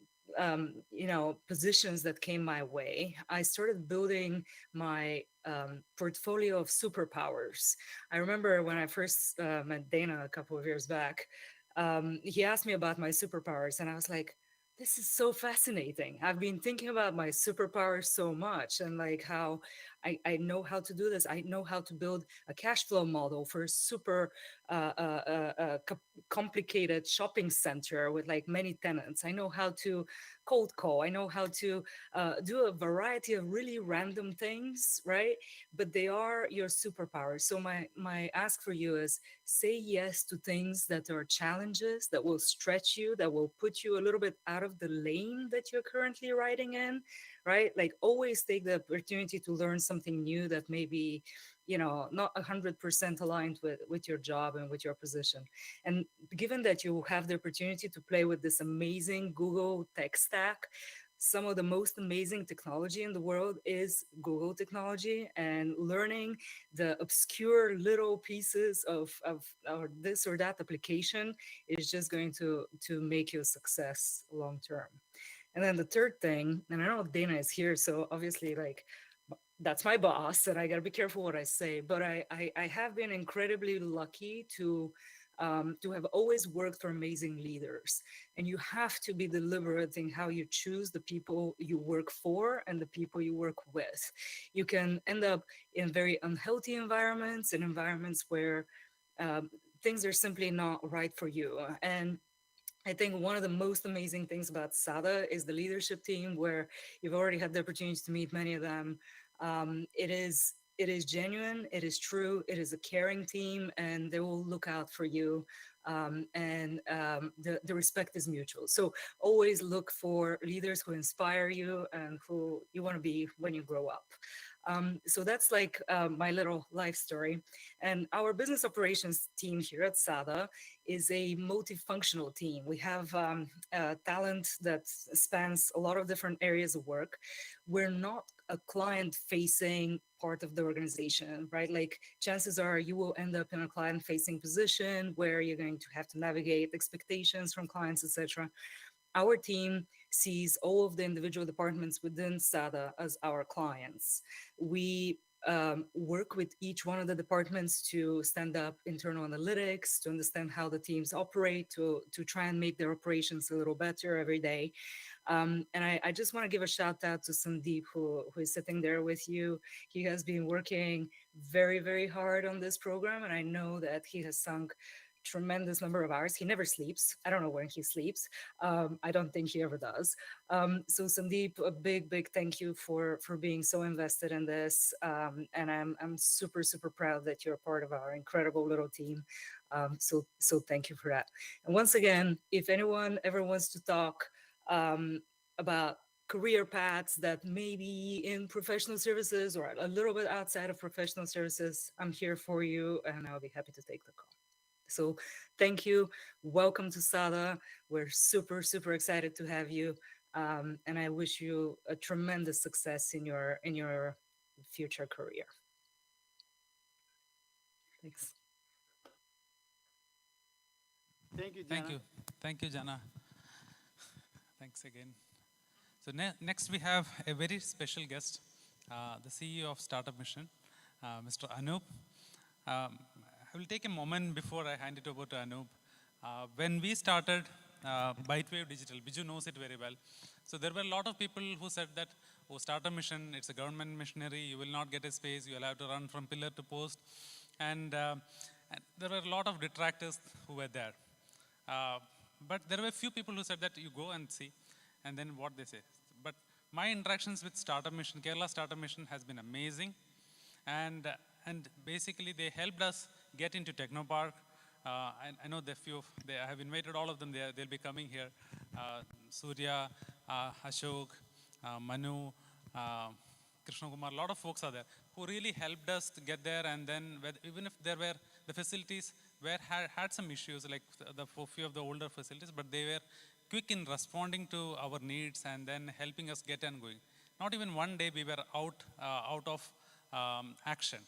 positions that came my way, I started building my portfolio of superpowers. I remember when I first met Dana a couple of years back, he asked me about my superpowers, and I was like, this is so fascinating. I've been thinking about my superpowers so much, and like how I know how to do this. I know how to build a cash flow model for a super complicated shopping center with like many tenants. I know how to cold call. I know how to do a variety of really random things, right? But they are your superpowers. So my ask for you is say yes to things that are challenges, that will stretch you, that will put you a little bit out of the lane that you're currently riding in, right? Like always take the opportunity to learn something new that may be, not 100% aligned with your job and with your position. And given that you have the opportunity to play with this amazing Google tech stack, some of the most amazing technology in the world is Google technology, and learning the obscure little pieces of or this or that application is just going to make you a success long term. And then the third thing, and I know Dana is here, so obviously like that's my boss, and I gotta be careful what I say, but I have been incredibly lucky to have always worked for amazing leaders. And you have to be deliberate in how you choose the people you work for and the people you work with. You can end up in very unhealthy environments, in environments where um, things are simply not right for you. And I think one of the most amazing things about SADA is the leadership team, where you've already had the opportunity to meet many of them. It is genuine, it is true, it is a caring team, and they will look out for you. The respect is mutual. So always look for leaders who inspire you and who you want to be when you grow up. So that's like my little life story. And our business operations team here at SADA is a multifunctional team. We have talent that spans a lot of different areas of work. We're not a client facing part of the organization, right? Like chances are you will end up in a client facing position where you're going to have to navigate expectations from clients, etc. Our team sees all of the individual departments within SADA as our clients. We work with each one of the departments to stand up internal analytics, to understand how the teams operate, to try and make their operations a little better every day. And I just want to give a shout out to Sandeep, who is sitting there with you. He has been working very, very hard on this program, and I know that he has sunk tremendous number of hours. He never sleeps. I don't know when he sleeps. I don't think he ever does. So Sandeep, a big, big thank you for being so invested in this. And I'm super, super proud that you're part of our incredible little team. So thank you for that. And once again, if anyone ever wants to talk about career paths that may be in professional services or a little bit outside of professional services, I'm here for you, and I'll be happy to take the call. So thank you. Welcome to SADA. We're super, super excited to have you. And I wish you a tremendous success in your future career. Thanks. Thank you, Thank Jana. you. Thank you, Jana. Thanks again. So next we have a very special guest, the CEO of Startup Mission, Mr. Anup. I will take a moment before I hand it over to Anup. When we started Bytewave Digital, Biju knows it very well. So there were a lot of people who said that, oh, Startup Mission, it's a government missionary, you will not get a space, you will have to run from pillar to post. And there were a lot of detractors who were there. But there were a few people who said that you go and see, and then what they say. But my interactions with Startup Mission, Kerala Startup Mission has been amazing. And basically they helped us get into Technopark. I know I have invited all of them, they'll be coming here. Surya, Ashok, Manu, Krishna Kumar, a lot of folks are there who really helped us to get there. And then even if there were the facilities had some issues, like the few of the older facilities, but they were quick in responding to our needs and then helping us get and going. Not even one day we were out of action.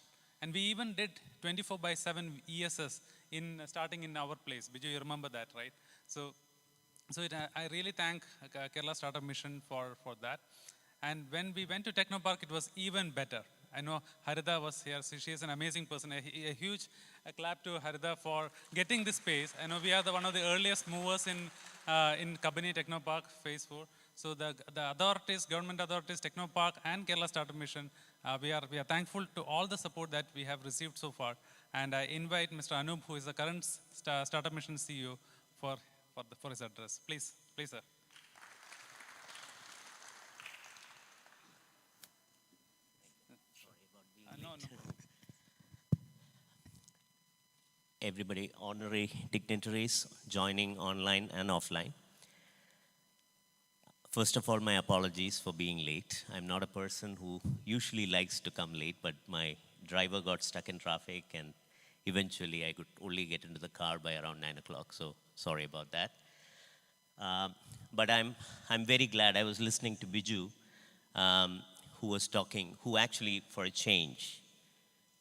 And we even did 24/7 ESS starting in our place. Biju, you remember that, right? So I really thank Kerala Startup Mission for that. And when we went to Technopark, it was even better. I know Harida was here, so she is an amazing person. A huge clap to Harida for getting this space. I know we are one of the earliest movers in Kabini Technopark Phase 4. So the authorities, government authorities, Technopark and Kerala Startup Mission, we are thankful to all the support that we have received so far. And I invite Mr. Anup, who is the current Startup Mission CEO, for his address. Please, sir. No. Everybody, honorary dignitaries joining online and offline. First of all, my apologies for being late. I'm not a person who usually likes to come late, but my driver got stuck in traffic and eventually I could only get into the car by around 9 o'clock, so sorry about that. But I'm very glad. I was listening to Biju, who was talking, who actually, for a change,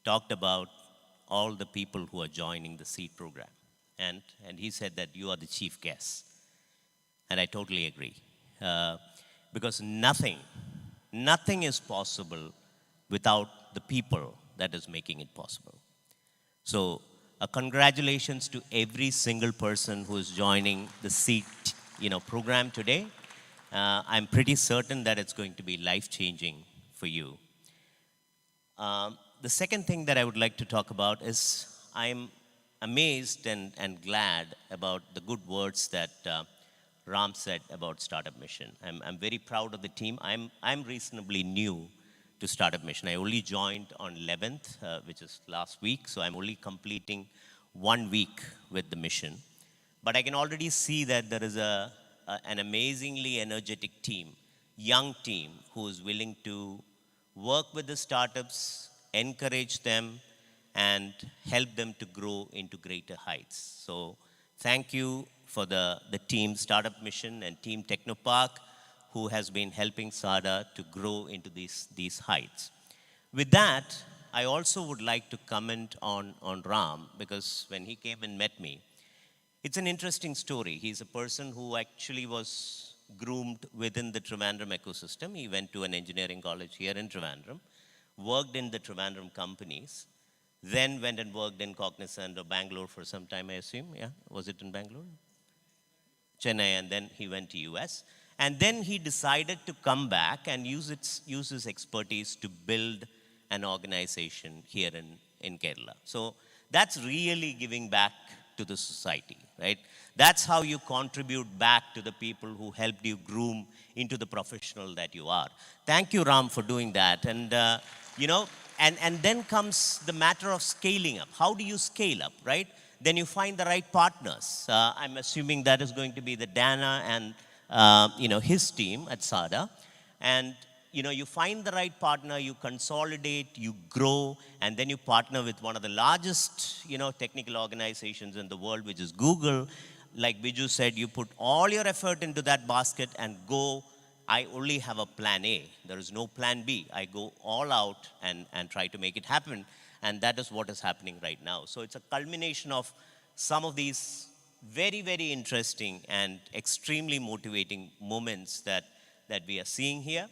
talked about all the people who are joining the SEED program. And he said that you are the chief guest. And I totally agree. Because nothing is possible without the people that is making it possible. So congratulations to every single person who is joining the SEED program today. I'm pretty certain that it's going to be life-changing for you. The second thing that I would like to talk about is I'm amazed and glad about the good words that Ram said about Startup Mission. I'm very proud of the team. I'm reasonably new to Startup Mission. I only joined on 11th, which is last week, so I'm only completing 1 week with the mission. But I can already see that there is an amazingly energetic team, young team, who is willing to work with the startups, encourage them, and help them to grow into greater heights. So thank you for the team Startup Mission and Team Technopark, who has been helping SADA to grow into these heights. With that, I also would like to comment on Ram, because when he came and met me, it's an interesting story. He's a person who actually was groomed within the Trivandrum ecosystem. He went to an engineering college here in Trivandrum, worked in the Trivandrum companies, then went and worked in Cognizant or Bangalore for some time, I assume. Yeah, was it in Bangalore? Chennai, and then he went to US. And then he decided to come back and use his expertise to build an organization here in Kerala. So that's really giving back to the society, right? That's how you contribute back to the people who helped you groom into the professional that you are. Thank you, Ram, for doing that. And, and then comes the matter of scaling up. How do you scale up, right? Then you find the right partners. I'm assuming that is going to be the Dana and his team at SADA. And you find the right partner, you consolidate, you grow, and then you partner with one of the largest technical organizations in the world, which is Google. Like Biju said, you put all your effort into that basket and go I only have a plan A. There is no plan B. I go all out and try to make it happen. And that is what is happening right now. So it's a culmination of some of these very, very interesting and extremely motivating moments that we are seeing here.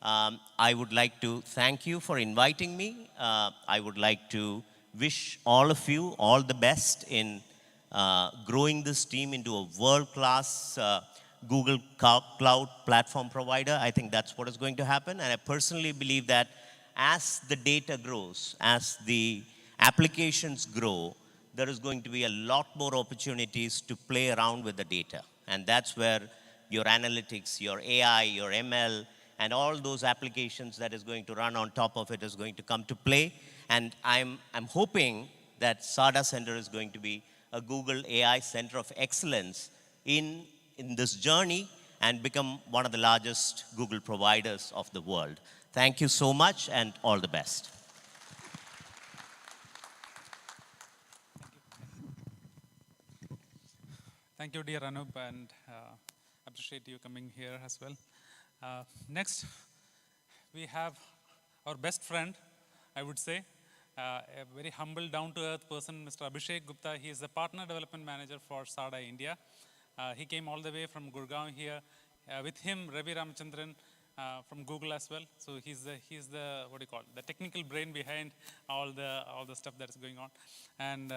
I would like to thank you for inviting me. I would like to wish all of you all the best in growing this team into a world-class Google Cloud platform provider. I think that's what is going to happen. And I personally believe that as the data grows, as the applications grow, there is going to be a lot more opportunities to play around with the data. And that's where your analytics, your AI, your ML, and all those applications that is going to run on top of it is going to come to play. And I'm hoping that SADA Center is going to be a Google AI Center of Excellence in this journey and become one of the largest Google providers of the world. Thank you so much and all the best. Thank you, dear Anup, and appreciate you coming here as well. Next, we have our best friend, I would say, a very humble, down-to-earth person, Mr. Abhishek Gupta. He is the Partner Development Manager for SADA India. He came all the way from Gurgaon here. With him, Ravi Ramachandran from Google as well. So he's the what do you call it, the technical brain behind all the stuff that is going on. And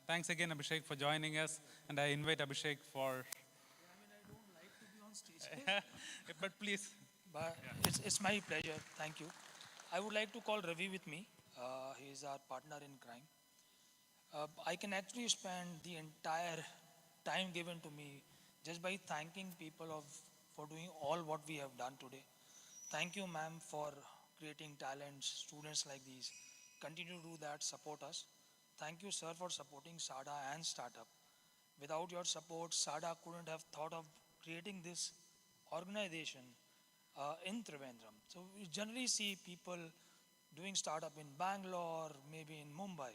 thanks again, Abhishek, for joining us. And I invite Abhishek for. I mean, I don't like to be on stage, But please. but it's my pleasure. Thank you. I would like to call Ravi with me. He is our partner in crime. I can actually spend the entire time given to me just by thanking people for doing all what we have done today. Thank you, ma'am, for creating talents, students like these. Continue to do that, support us. Thank you, sir, for supporting SADA and startup. Without your support, SADA couldn't have thought of creating this organization in Trivandrum. So we generally see people doing startup in Bangalore, maybe in Mumbai.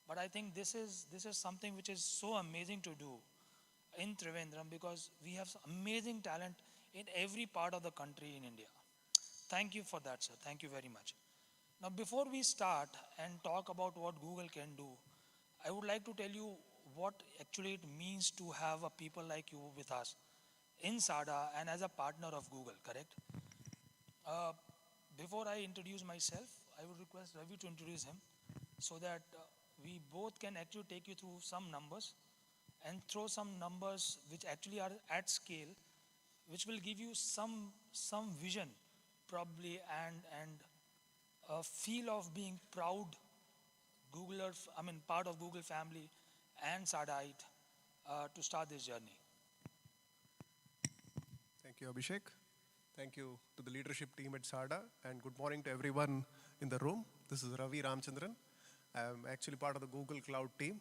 But I think this is something which is so amazing to do in Trivandrum because we have amazing talent in every part of the country in India. Thank you for that, sir. Thank you very much. Now, before we start and talk about what Google can do, I would like to tell you what actually it means to have a people like you with us in SADA and as a partner of Google, correct? Before I introduce myself, I would request Ravi to introduce him so that we both can actually take you through some numbers and throw some numbers which actually are at scale, which will give you some vision probably and a feel of being proud Googler, part of Google family and SADAite to start this journey. Thank you, Abhishek. Thank you to the leadership team at SADA, and good morning to everyone in the room. This is Ravi Ramachandran. I am actually part of the Google Cloud team,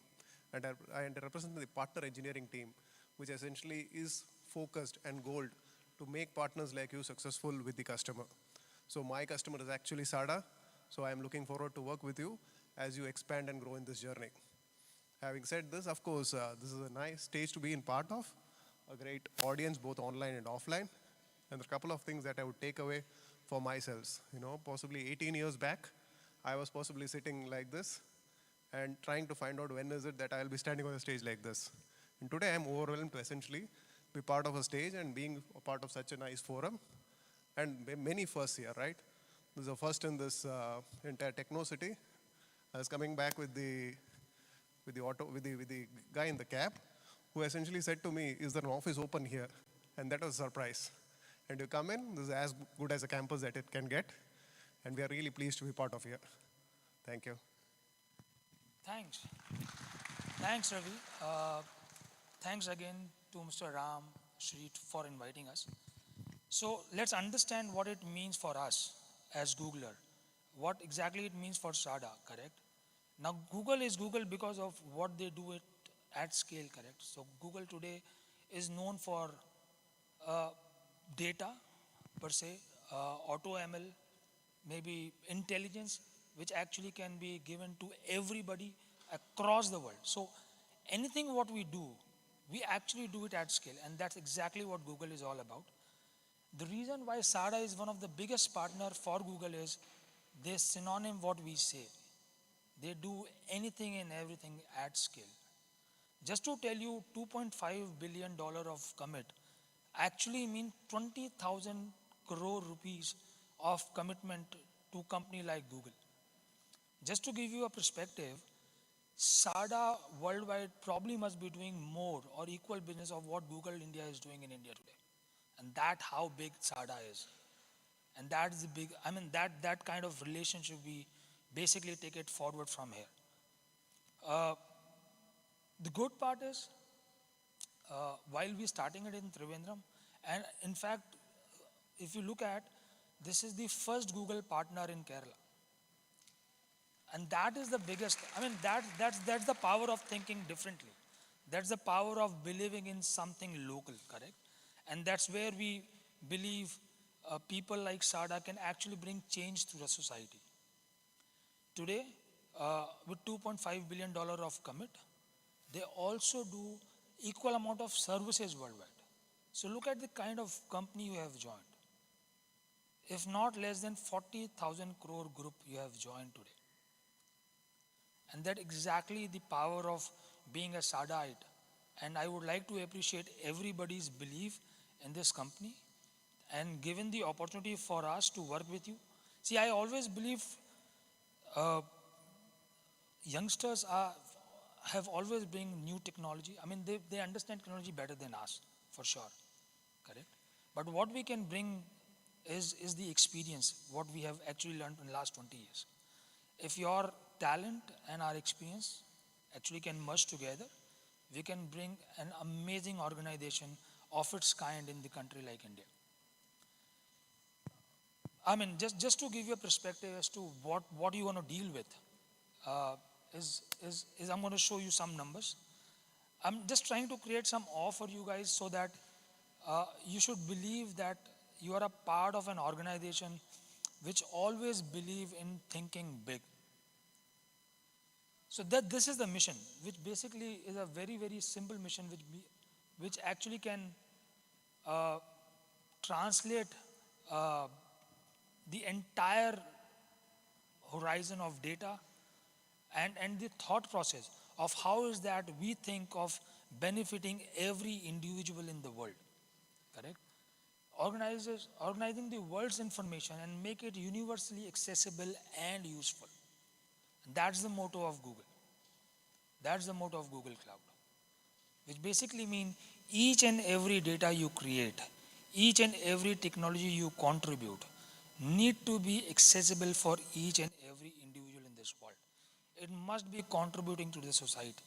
and I represent the partner engineering team, which essentially is focused and goaled to make partners like you successful with the customer. So my customer is actually SADA, so I am looking forward to work with you as you expand and grow in this journey. Having said this, of course, this is a nice stage to be in part of, a great audience both online and offline. And a couple of things that I would take away for myself. Possibly 18 years back, I was possibly sitting like this and trying to find out when is it that I'll be standing on a stage like this. And today I'm overwhelmed to essentially be part of a stage and being a part of such a nice forum. And many firsts here, right? This is a first in this entire Techno City. I was coming back with the guy in the cab who essentially said to me, is there an office open here? And that was a surprise. And you come in, this is as good as a campus that it can get. And we are really pleased to be part of here. Thank you. Thanks. Thanks, Ravi. Thanks again to Mr. Ram Shri for inviting us. So let's understand what it means for us as Googler. What exactly it means for SADA, correct? Now, Google is Google because of what they do it at scale, correct? So Google today is known for data per se, auto ML, maybe intelligence, which actually can be given to everybody across the world. So anything what we do, we actually do it at scale, and that's exactly what Google is all about. The reason why SADA is one of the biggest partner for Google is they synonym what we say. They do anything and everything at scale. Just to tell you, $2.5 billion of commit actually mean 20,000 crore rupees of commitment to company like Google. Just to give you a perspective, SADA worldwide probably must be doing more or equal business of what Google India is doing in India today. And that how big SADA is. And that is the big, I mean, that kind of relationship, we basically take it forward from here. The good part is, while we're starting it in Trivandrum, and in fact, if you look at, this is the first Google partner in Kerala. And that is the biggest, I mean, that's the power of thinking differently. That's the power of believing in something local, correct? And that's where we believe people like SADA can actually bring change to the society. Today, with $2.5 billion of commit, they also do equal amount of services worldwide. So look at the kind of company you have joined. If not less than 40,000 crore group you have joined today. And that exactly the power of being a SADAite. And I would like to appreciate everybody's belief in this company and given the opportunity for us to work with you. See, I always believe youngsters have always been new technology. I mean, they understand technology better than us, for sure, correct? But what we can bring is the experience, what we have actually learned in the last 20 years. If your talent and our experience actually can merge together, we can bring an amazing organization of its kind in the country like India. I mean, just to give you a perspective as to what you want to deal with, is I'm going to show you some numbers. I'm just trying to create some awe for you guys so that you should believe that you are a part of an organization which always believe in thinking big. So that this is the mission, which basically is a very, very simple mission, which actually can translate the entire horizon of data and the thought process of how is that we think of benefiting every individual in the world, correct? Organizing the world's information and make it universally accessible and useful. That's the motto of Google. That's the motto of Google Cloud, which basically means each and every data you create, each and every technology you contribute need to be accessible for each and every individual in this world. It must be contributing to the society.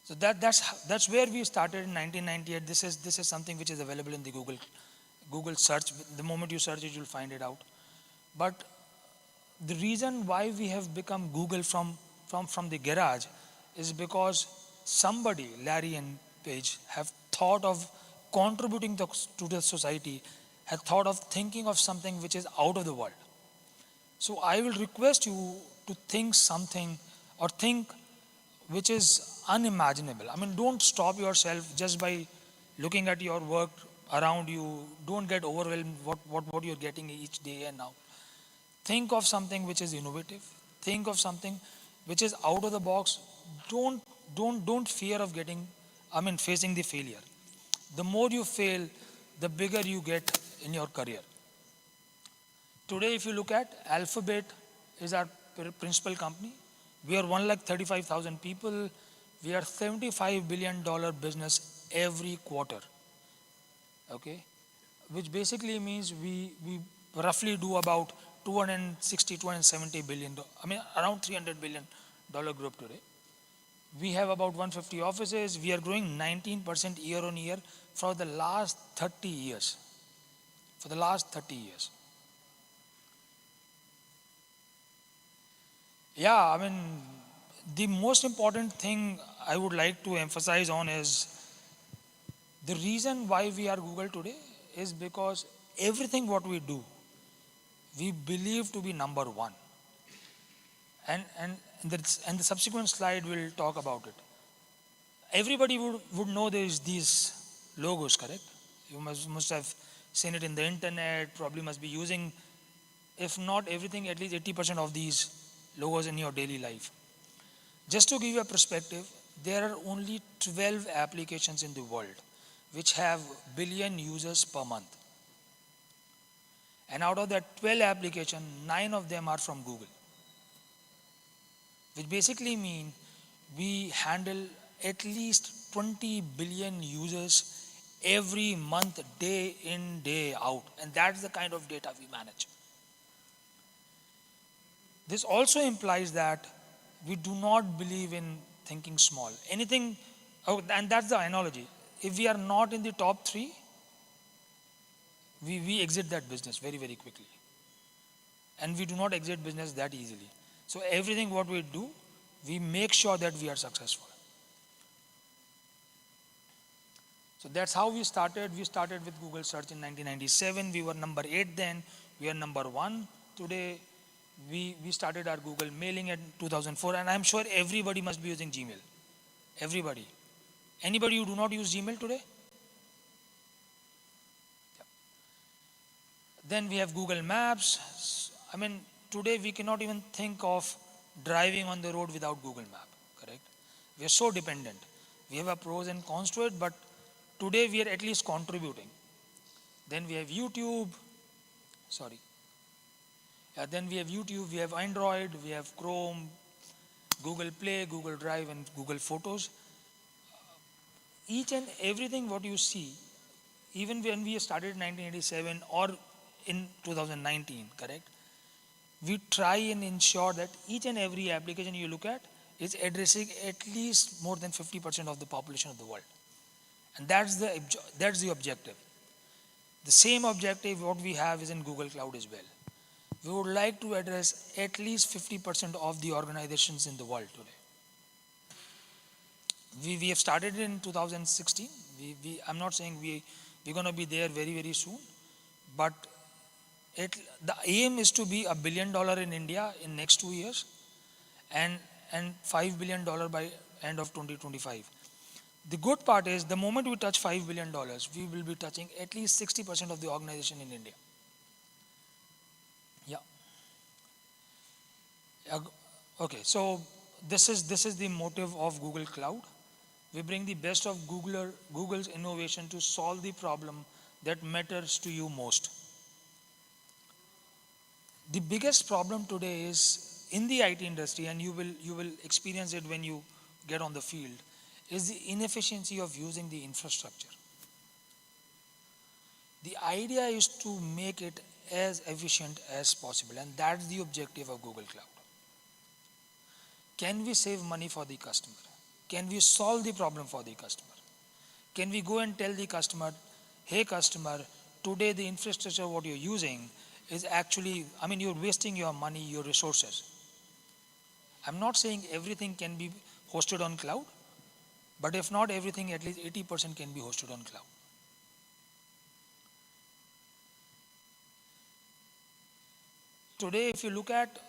So that's where we started in 1998. This is something which is available in the Google search. The moment you search it, you'll find it out. But the reason why we have become Google from the garage is because somebody, Larry and Page, have thought of contributing to the society, have thought of thinking of something which is out of the world. So I will request you to think something or think which is unimaginable. I mean, don't stop yourself just by looking at your work around you. Don't get overwhelmed what you're getting each day and now. Think of something which is innovative. Think of something which is out of the box. Don't fear of facing the failure. The more you fail, the bigger you get in your career. Today, if you look at Alphabet is our principal company. We are 135,000 people. We are $75 billion business every quarter. Okay, which basically means we roughly do about 270 billion. I mean, around $300 billion group today. We have about 150 offices. We are growing 19% year on year for the last 30 years. For the last 30 years. Yeah, I mean, the most important thing I would like to emphasize on is the reason why we are Google today is because everything what we do, we believe to be number one. And the subsequent slide will talk about it. Everybody would know there is these logos, correct? You must have seen it in the internet, probably must be using, if not everything, at least 80% of these logos in your daily life. Just to give you a perspective, there are only 12 applications in the world which have billion users per month. And out of that 12 applications, 9 of them are from Google. Which basically mean we handle at least 20 billion users every month, day in, day out. And that's the kind of data we manage. This also implies that we do not believe in thinking small. Anything, and that's the analogy. If we are not in the top 3, we exit that business very, very quickly. And we do not exit business that easily. So everything what we do, we make sure that we are successful. So that's how we started. We started with Google search in 1997. We were number 8 then. We are number 1 today. We started our Google mailing in 2004, and I'm sure everybody must be using Gmail. Everybody. Anybody who do not use Gmail today? Yeah. Then we have Google Maps. I mean, today we cannot even think of driving on the road without Google Map, correct? We are so dependent. We have a pros and cons to it, but today we are at least contributing. Then we have YouTube. Sorry. Then we have YouTube, we have Android, we have Chrome, Google Play, Google Drive, and Google Photos. Each and everything what you see, even when we started in 1987 or in 2019, correct? We try and ensure that each and every application you look at is addressing at least more than 50% of the population of the world. And that's the objective. The same objective what we have is in Google Cloud as well. We would like to address at least 50% of the organizations in the world today. We have started in 2016. I'm not saying we're going to be there very, very soon, but the aim is to be $1 billion in India in next 2 years and $5 billion by end of 2025. The good part is the moment we touch $5 billion, we will be touching at least 60% of the organization in India. Yeah. Okay, so this is the motive of Google Cloud. We bring the best of Google's innovation to solve the problem that matters to you most. The biggest problem today is in the IT industry, and you will experience it when you get on the field, is the inefficiency of using the infrastructure. The idea is to make it as efficient as possible, and that's the objective of Google Cloud. Can we save money for the customer? Can we solve the problem for the customer? Can we go and tell the customer, hey customer, today the infrastructure what you're using is actually, I mean, you're wasting your money, your resources. I'm not saying everything can be hosted on cloud, but if not everything, at least 80% can be hosted on cloud. Today, if you look at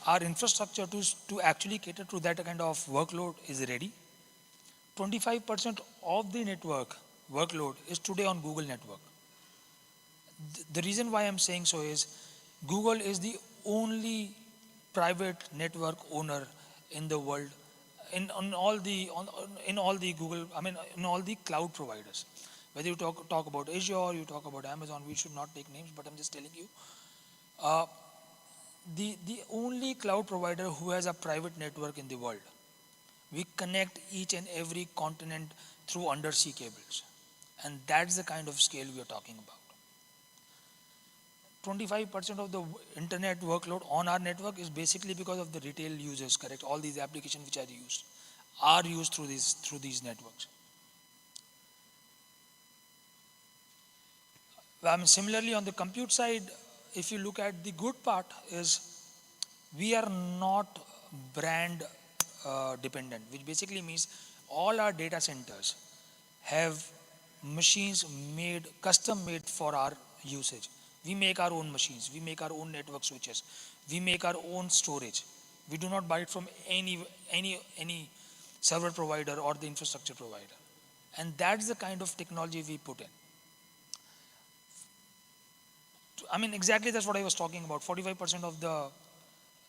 our infrastructure to actually cater to that kind of workload is ready. 25% of the network workload is today on Google network. The reason why I'm saying so is Google is the only private network owner in the world in all the Google, I mean in all the cloud providers. Whether you talk about Azure, you talk about Amazon, we should not take names, but I'm just telling you. The only cloud provider who has a private network in the world. We connect each and every continent through undersea cables. And that's the kind of scale we are talking about. 25% of the internet workload on our network is basically because of the retail users, correct? All these applications which are used through these networks. Similarly, on the compute side, if you look at the good part is we are not brand dependent, which basically means all our data centers have machines custom made for our usage. We make our own machines, we make our own network switches, we make our own storage. We do not buy it from any server provider or the infrastructure provider. And that's the kind of technology we put in. I mean, exactly that's what I was talking about. 45% of the,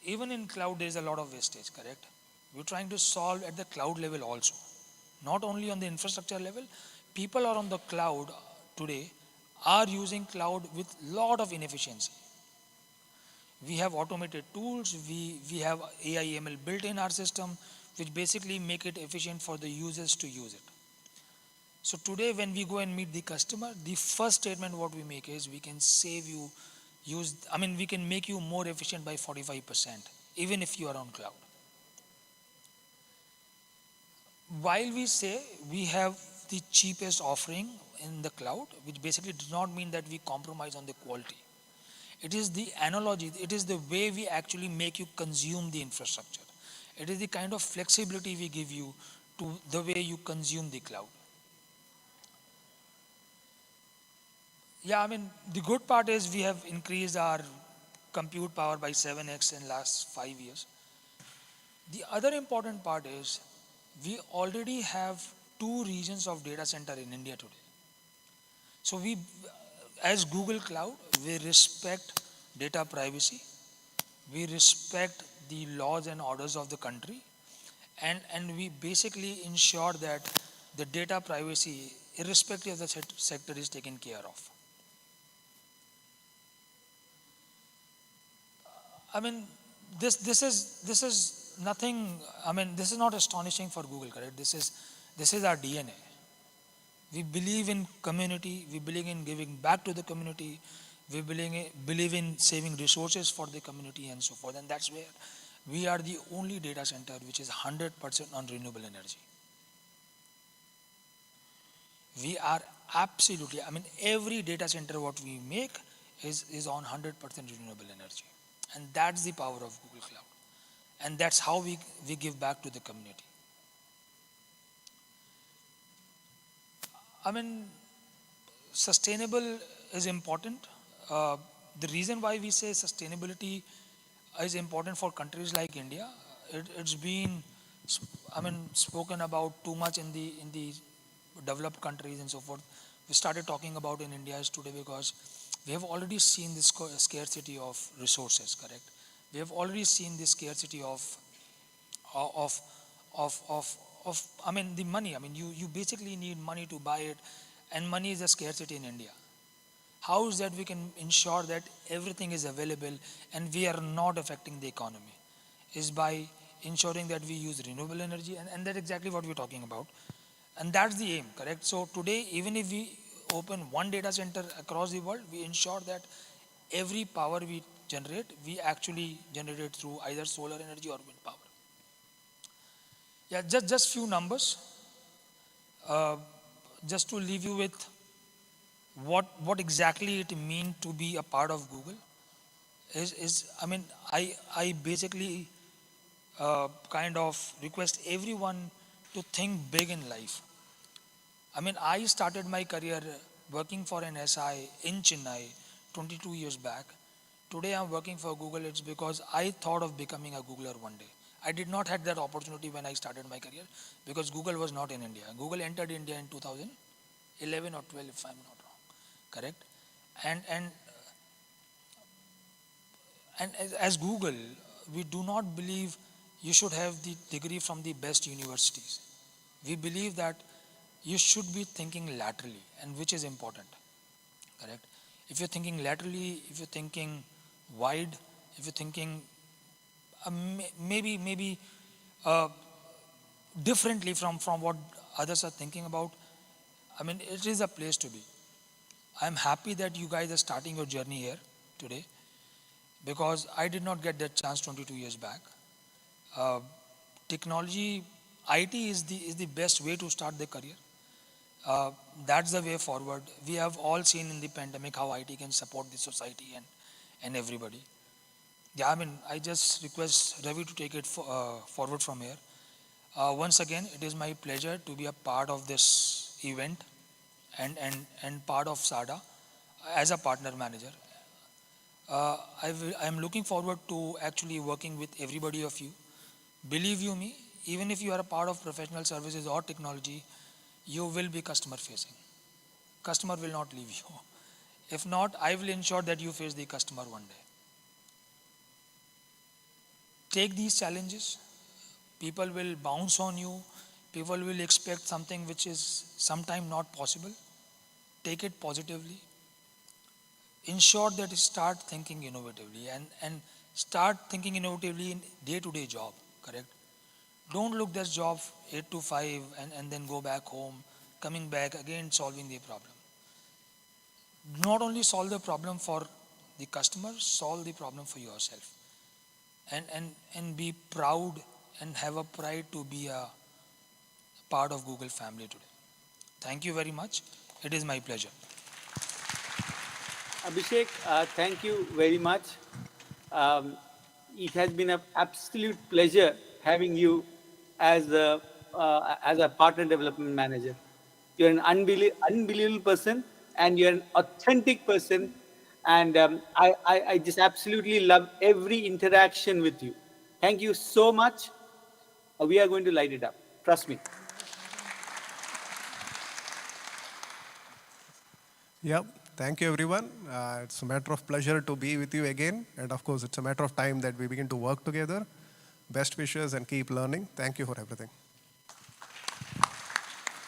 even in cloud, there's a lot of wastage, correct? We're trying to solve at the cloud level also. Not only on the infrastructure level, people are on the cloud today are using cloud with lot of inefficiency. We have automated tools, we have AI ML built in our system, which basically make it efficient for the users to use it. So today when we go and meet the customer, the first statement what we make is we can save you we can make you more efficient by 45%, even if you are on cloud. While we say we have the cheapest offering in the cloud, which basically does not mean that we compromise on the quality. It is the analogy, it is the way we actually make you consume the infrastructure. It is the kind of flexibility we give you to the way you consume the cloud. Yeah, I mean, the good part is we have increased our compute power by 7x in last 5 years. The other important part is we already have 2 regions of data center in India today. So we, as Google Cloud, we respect data privacy, we respect the laws and orders of the country, and we basically ensure that the data privacy, irrespective of the sector, is taken care of. I mean, this is nothing. I mean, this is not astonishing for Google, correct? This is our DNA. We believe in community. We believe in giving back to the community. We believe in saving resources for the community and so forth. And that's where we are the only data center which is 100% on renewable energy. We are absolutely. I mean, every data center what we make is on 100% renewable energy. And that's the power of Google Cloud. And that's how we give back to the community. I mean, sustainable is important. The reason why we say sustainability is important for countries like India, it's been, spoken about too much in the developed countries and so forth. We started talking about in India is today because we have already seen this scarcity of resources, correct? We have already seen this scarcity of the money. I mean, you basically need money to buy it, and money is a scarcity in India. How is that we can ensure that everything is available and we are not affecting the economy? Is by ensuring that we use renewable energy, and that's exactly what we're talking about. And that's the aim, correct? So today, even if we open one data center across the world, we ensure that every power we generate, we actually generate it through either solar energy or wind power. Yeah, just few numbers, just to leave you with what exactly it means to be a part of Google. I basically kind of request everyone to think big in life. I mean, I started my career working for an SI in Chennai 22 years back. Today I'm working for Google. It's because I thought of becoming a Googler one day. I did not have that opportunity when I started my career because Google was not in India. Google entered India in 2011 or 12, if I'm not wrong, correct? And as Google, we do not believe you should have the degree from the best universities. We believe that you should be thinking laterally, and which is important, correct? If you're thinking laterally, if you're thinking wide, if you're thinking maybe differently from what others are thinking about, I mean, it is a place to be. I'm happy that you guys are starting your journey here today because I did not get that chance 22 years back. Technology, IT is the best way to start the career. That's the way forward. We have all seen in the pandemic how IT can support the society and everybody. Yeah, I mean, I just request Ravi to take it forward from here. Once again, it is my pleasure to be a part of this event and part of SADA as a partner manager. I'm looking forward to actually working with everybody of you. Believe you me, even if you are a part of professional services or technology, you will be customer facing. Customer will not leave you. If not, I will ensure that you face the customer one day. Take these challenges. People will bounce on you. People will expect something which is sometime not possible. Take it positively. Ensure that you start thinking innovatively and start thinking innovatively in day-to-day job, correct? Don't look this job 8 to 5 and then go back home, coming back again solving the problem. Not only solve the problem for the customer, solve the problem for yourself. And be proud and have a pride to be a part of Google family today. Thank you very much. It is my pleasure. Abhishek, thank you very much. It has been an absolute pleasure having you as a partner development manager. You're an unbelievable person, and you're an authentic person. And I just absolutely love every interaction with you. Thank you so much. We are going to light it up. Trust me. Yep. Thank you, everyone. It's a matter of pleasure to be with you again. And of course, it's a matter of time that we begin to work together. Best wishes and keep learning. Thank you for everything.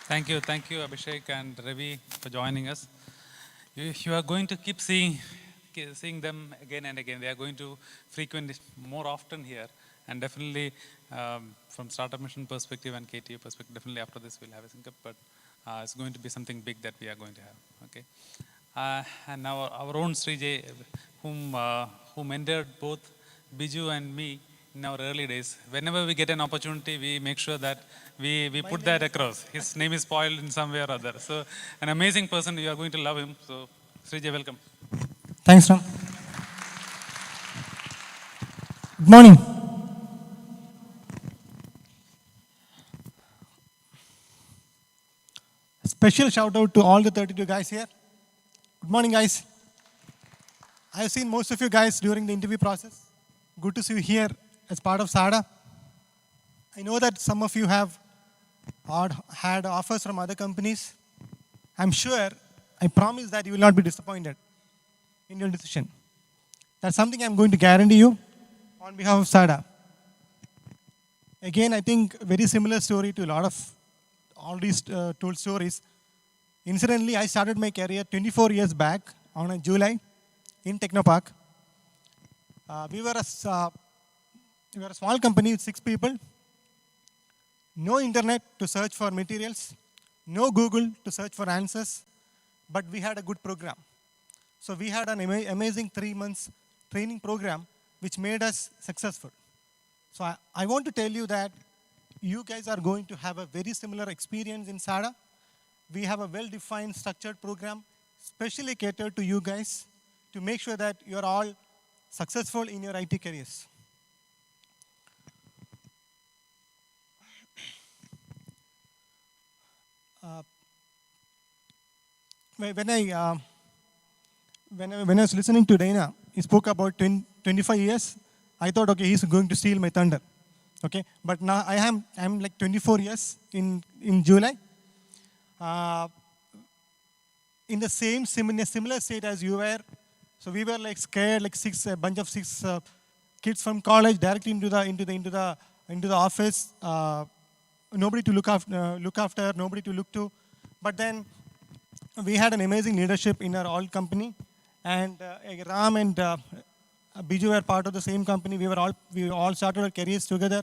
Thank you, Abhishek and Ravi for joining us. You are going to keep seeing them again and again. They are going to frequent more often here, and definitely from Startup Mission perspective and KTU perspective, definitely after this we'll have a sync up, but it's going to be something big that we are going to have. Okay, and now our own Srijay, whom mentored both Biju and me in our early days. Whenever we get an opportunity, we make sure that we put that across. His name is spoiled in some way or other. So an amazing person, you are going to love him. So Srijay, welcome. Thanks, Ram. Good morning. Special shout out to all the 32 guys here. Good morning, guys. I have seen most of you guys during the interview process. Good to see you here as part of SADA. I know that some of you have had offers from other companies. I'm sure, I promise that you will not be disappointed in your decision. That's something I'm going to guarantee you on behalf of SADA. Again, I think very similar story to a lot of all these told stories. Incidentally, I started my career 24 years back on a July in Technopark. We were a small company with 6 people. No internet to search for materials. No Google to search for answers. But we had a good program. So we had an amazing 3 months training program which made us successful. So I want to tell you that you guys are going to have a very similar experience in SADA. We have a well-defined, structured program, specially catered to you guys to make sure that you're all successful in your IT careers. When I was listening to Dana, he spoke about 25 years. I thought, okay, he's going to steal my thunder. Okay, but now I'm like 24 years in July. In the similar state as you were. So we were like scared, like a bunch of 6 kids from college directly into the office. Nobody to look after, nobody to look to. But then we had an amazing leadership in our all company, and Ram and Biju were part of the same company. We all started our careers together,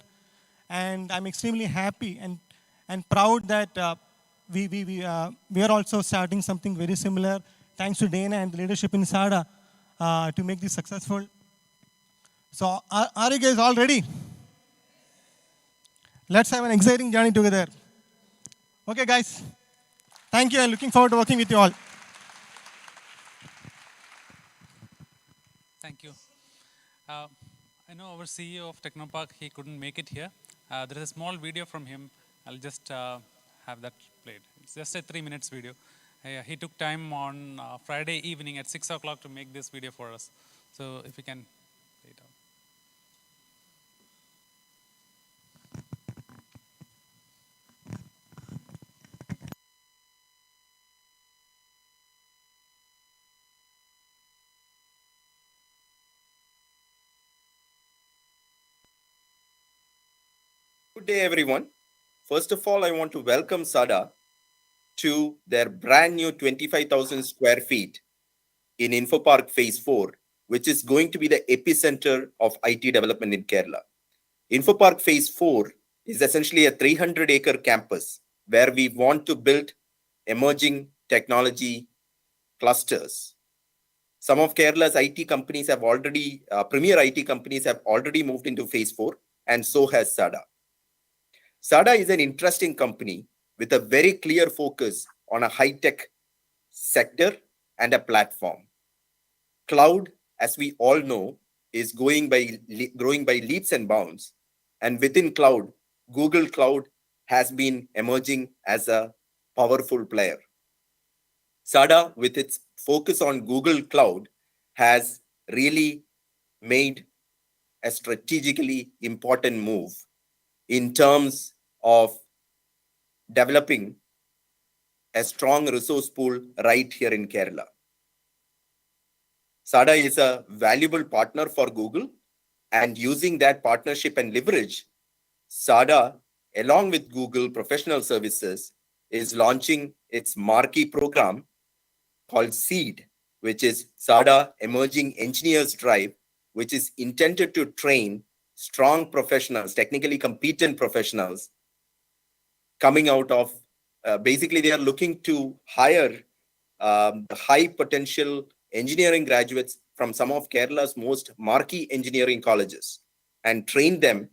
and I'm extremely happy and proud that we are also starting something very similar. Thanks to Dana and the leadership in SADA to make this successful. So are you guys all ready? Let's have an exciting journey together. Okay, guys. Thank you. I'm looking forward to working with you all. Thank you. I know our CEO of Technopark, he couldn't make it here. There is a small video from him. I'll just have that played. It's just a 3 minutes video. He took time on Friday evening at 6 o'clock to make this video for us. So if you can play it out. Good day, everyone. First of all, I want to welcome SADA to their brand new 25,000 square feet in InfoPark Phase 4, which is going to be the epicenter of IT development in Kerala. InfoPark Phase 4 is essentially a 300-acre campus where we want to build emerging technology clusters. Some of Kerala's IT companies have already, premier IT companies have already moved into Phase 4, and so has SADA. SADA is an interesting company with a very clear focus on a high-tech sector and a platform. Cloud, as we all know, is growing by leaps and bounds. And within cloud, Google Cloud has been emerging as a powerful player. SADA, with its focus on Google Cloud, has really made a strategically important move in terms of developing a strong resource pool right here in Kerala. SADA is a valuable partner for Google, and using that partnership and leverage, SADA, along with Google Professional Services, is launching its marquee program called SEED, which is SADA Emerging Engineers Drive, which is intended to train strong professionals, technically competent professionals, coming out of, basically they are looking to hire high potential engineering graduates from some of Kerala's most marquee engineering colleges and train them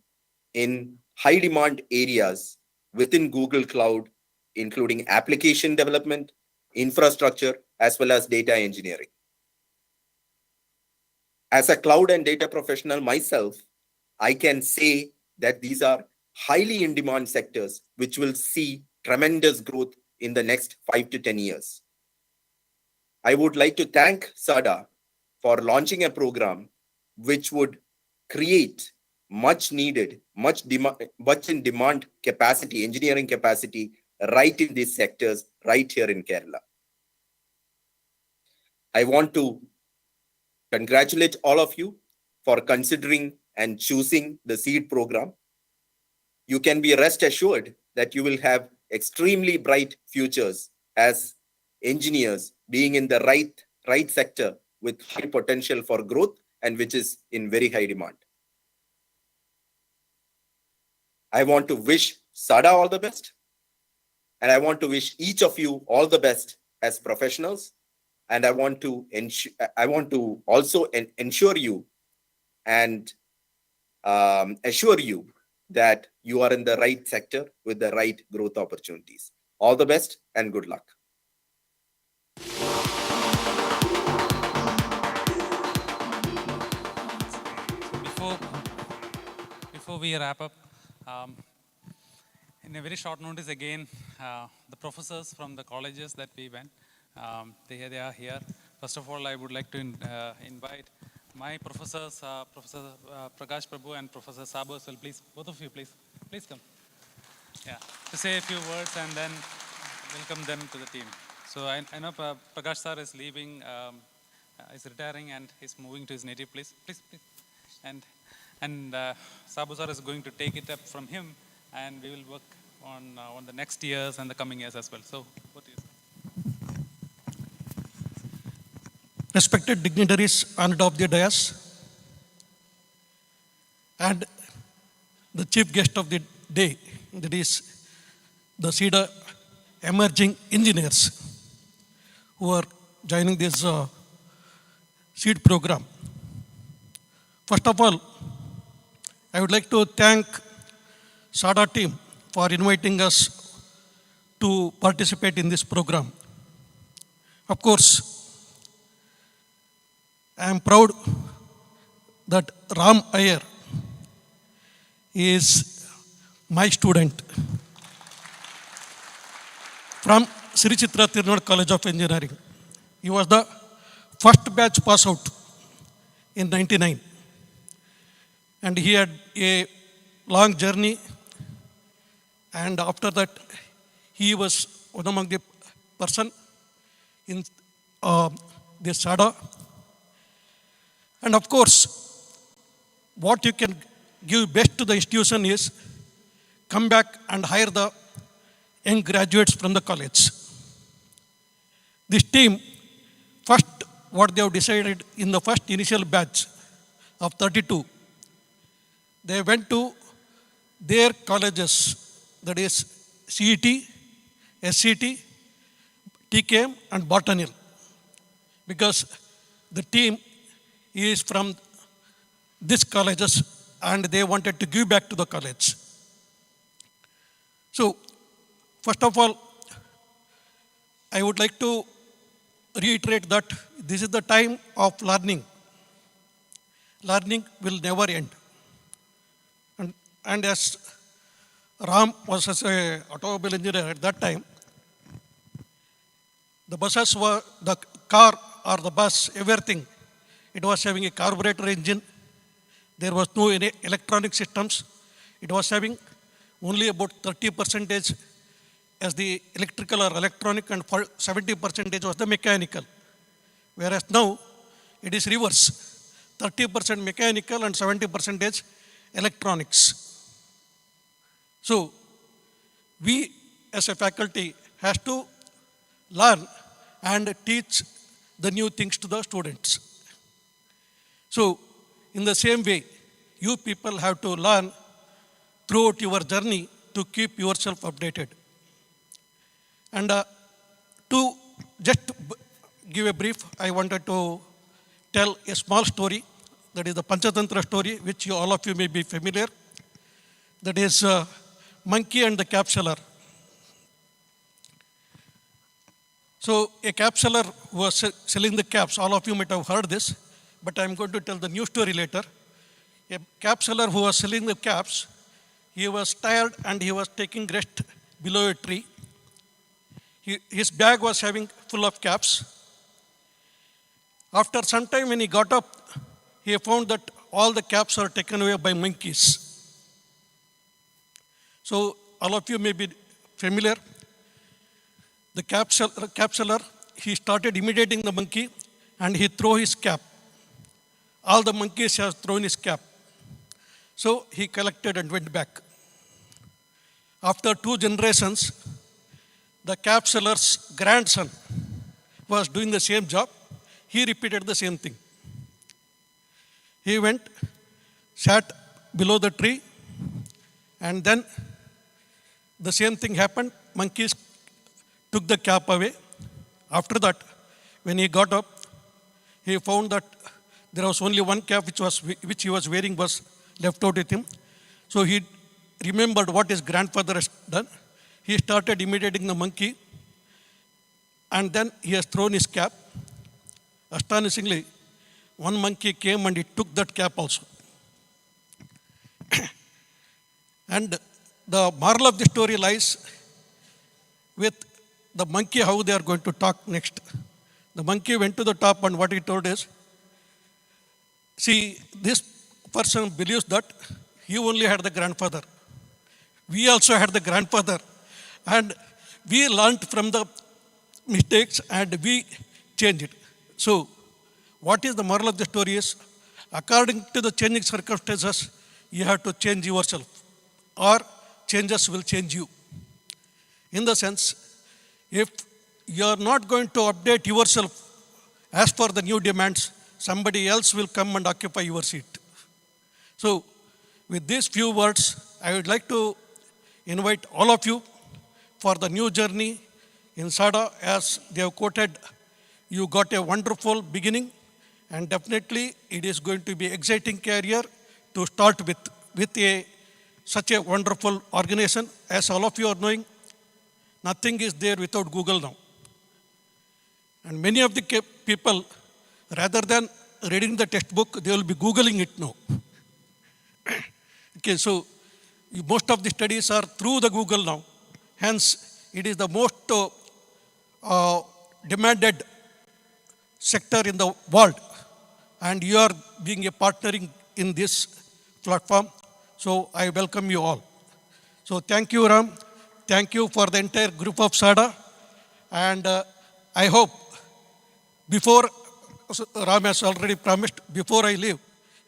in high demand areas within Google Cloud, including application development, infrastructure, as well as data engineering. As a cloud and data professional myself, I can say that these are highly in demand sectors which will see tremendous growth in the next 5 to 10 years. I would like to thank SADA for launching a program which would create much needed, much in demand capacity, engineering capacity, right in these sectors, right here in Kerala. I want to congratulate all of you for considering and choosing the SEED program. You can be rest assured that you will have extremely bright futures as engineers, being in the right sector with high potential for growth and which is in very high demand. I want to wish SADA all the best, and I want to wish each of you all the best as professionals. And I want to also ensure you and assure you that you are in the right sector with the right growth opportunities. All the best and good luck. Before we wrap up, in a very short notice again, the professors from the colleges that we went, they are here. First of all, I would like to invite my professors, Professor Prakash Prabhu and Professor Sabu as well. Please, both of you, please come. Yeah, to say a few words and then welcome them to the team. So I know Prakash sir is leaving, is retiring and is moving to his native place. Please. And Sabu sir is going to take it up from him, and we will work on the next years and the coming years as well. So, what is? Respected dignitaries honored of the dais, and the chief guest of the day, that is the SADA emerging engineers who are joining this SEED program. First of all, I would like to thank SADA team for inviting us to participate in this program. Of course, I am proud that Ram Iyer is my student from Sri Chitra Tirunal College of Engineering. He was the first batch pass out in 99. And he had a long journey, and after that he was one among the person in the SADA. And of course, what you can give best to the institution is come back and hire the young graduates from the college. This team, first what they have decided in the first initial batch of 32, they went to their colleges, that is CET, SCT, TKM and Botanical, because the team is from these colleges and they wanted to give back to the college. So, first of all, I would like to reiterate that this is the time of learning. Learning will never end. And as Ram was as an automobile engineer at that time, the buses were, the car or the bus, everything, it was having a carburetor engine. There was no any electronic systems. It was having only about 30% as the electrical or electronic and 70% was the mechanical. Whereas now it is reverse. 30% mechanical and 70% electronics. So we as a faculty has to learn and teach the new things to the students. So in the same way, you people have to learn throughout your journey to keep yourself updated. And to just give a brief, I wanted to tell a small story. That is the Panchatantra story, which all of you may be familiar. That is monkey and the capsular. So a capsular was selling the caps. All of you might have heard this, but I'm going to tell the new story later. A capsular who was selling the caps, he was tired and he was taking rest below a tree. His bag was having full of caps. After some time when he got up, he found that all the caps are taken away by monkeys. So all of you may be familiar. The capsular, he started imitating the monkey and he threw his cap. All the monkeys have thrown his cap. So he collected and went back. After 2 generations, the capsular's grandson was doing the same job. He repeated the same thing. He went, sat below the tree, and then the same thing happened. Monkeys took the cap away. After that, when he got up, he found that there was only one cap which he was wearing was left out with him. So he remembered what his grandfather has done. He started imitating the monkey, and then he has thrown his cap. Astonishingly, one monkey came and he took that cap also. And the moral of the story lies with the monkey, how they are going to talk next. The monkey went to the top and what he told is, see, this person believes that he only had the grandfather. We also had the grandfather. And we learned from the mistakes and we changed it. So, what is the moral of the story is, according to the changing circumstances, you have to change yourself or changes will change you. In the sense, if you are not going to update yourself as per the new demands, somebody else will come and occupy your seat. So, with these few words, I would like to invite all of you for the new journey in SADA. As they have quoted, you got a wonderful beginning, and definitely it is going to be exciting career to start with such a wonderful organization. As all of you are knowing, nothing is there without Google now. And many of the people, rather than reading the textbook, they will be Googling it now. Okay, so most of the studies are through the Google now. Hence, it is the most demanded sector in the world. And you are being a partnering in this platform. So I welcome you all. So thank you, Ram. Thank you for the entire group of SADA. And I hope before, Ram has already promised, before I leave,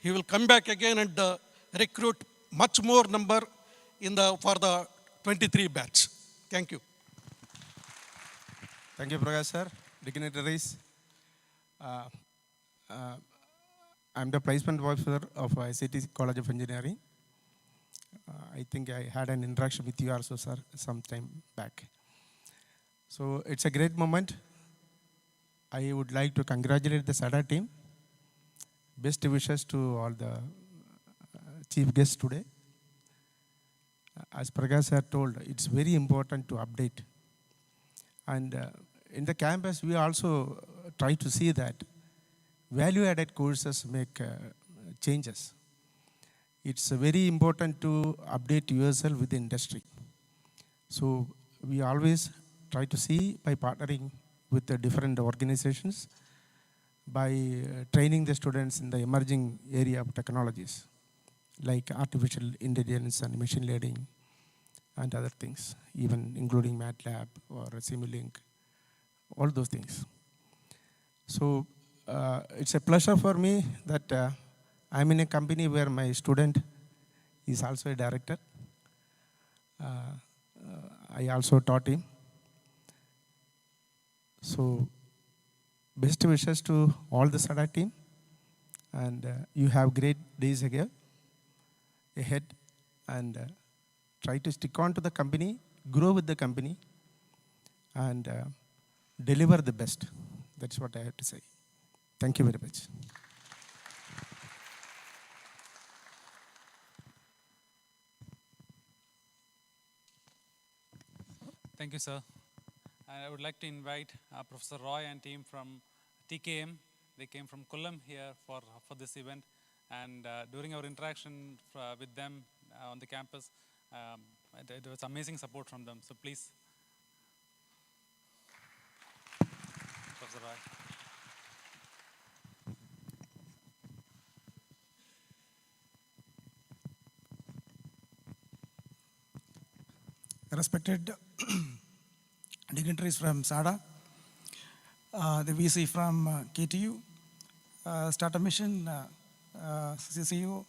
he will come back again and recruit much more number for the 23 batch. Thank you. Thank you, Prakash sir. Dignitaries. I'm the placement officer of ICT College of Engineering. I think I had an interaction with you also, sir, some time back. So it's a great moment. I would like to congratulate the SADA team. Best wishes to all the chief guests today. As Prakash sir told, it's very important to update. And in the campus, we also try to see that value-added courses make changes. It's very important to update yourself with the industry. So we always try to see by partnering with the different organizations, by training the students in the emerging area of technologies, like artificial intelligence and machine learning and other things, even including MATLAB or Simulink, all those things. So it's a pleasure for me that I'm in a company where my student is also a director. I also taught him. So best wishes to all the SADA team, and you have great days ahead, and try to stick on to the company, grow with the company, and deliver the best. That's what I have to say. Thank you very much. Thank you, sir. I would like to invite Professor Roy and team from TKM. They came from Kollam here for this event. And during our interaction with them on the campus, it was amazing support from them. So please, Professor Roy. Respected dignitaries from SADA, the VC from KTU, Startup Mission, CCU,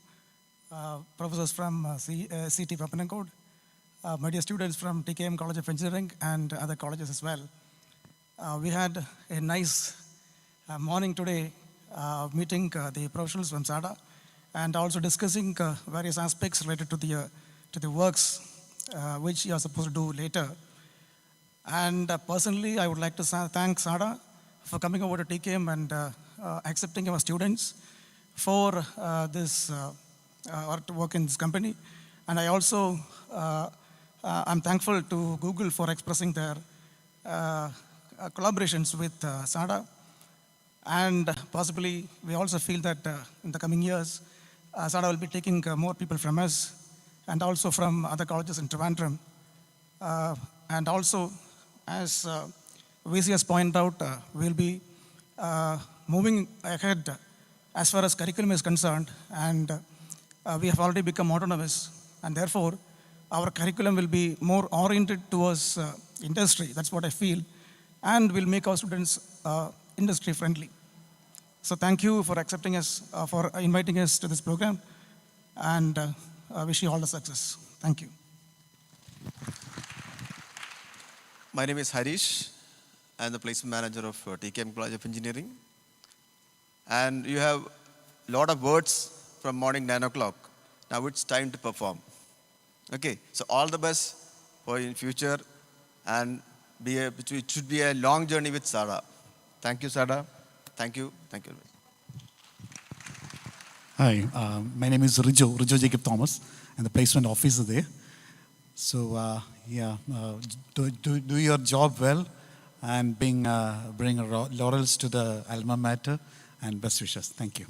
professors from CT Papanakode, my dear students from TKM College of Engineering and other colleges as well. We had a nice morning today meeting the professionals from SADA and also discussing various aspects related to the works which you are supposed to do later. And personally, I would like to thank SADA for coming over to TKM and accepting our students for this or to work in this company. And I also, I'm thankful to Google for expressing their collaborations with SADA. And possibly, we also feel that in the coming years, SADA will be taking more people from us and also from other colleges in Trivandrum. And also, as VC has pointed out, we'll be moving ahead as far as curriculum is concerned, and we have already become autonomous, and therefore, our curriculum will be more oriented towards industry. That's what I feel, and will make our students industry friendly. So thank you for accepting us, for inviting us to this program, and I wish you all the success. Thank you. My name is Harish. I'm the placement manager of TKM College of Engineering. And you have a lot of words from morning 9 o'clock. Now it's time to perform. Okay, so all the best for in future, and it should be a long journey with SADA. Thank you, SADA. Thank you. Thank you. Hi, my name is Rijo Jacob Thomas. I'm the placement officer there. So do your job well and bring laurels to the alma mater, and best wishes. Thank you.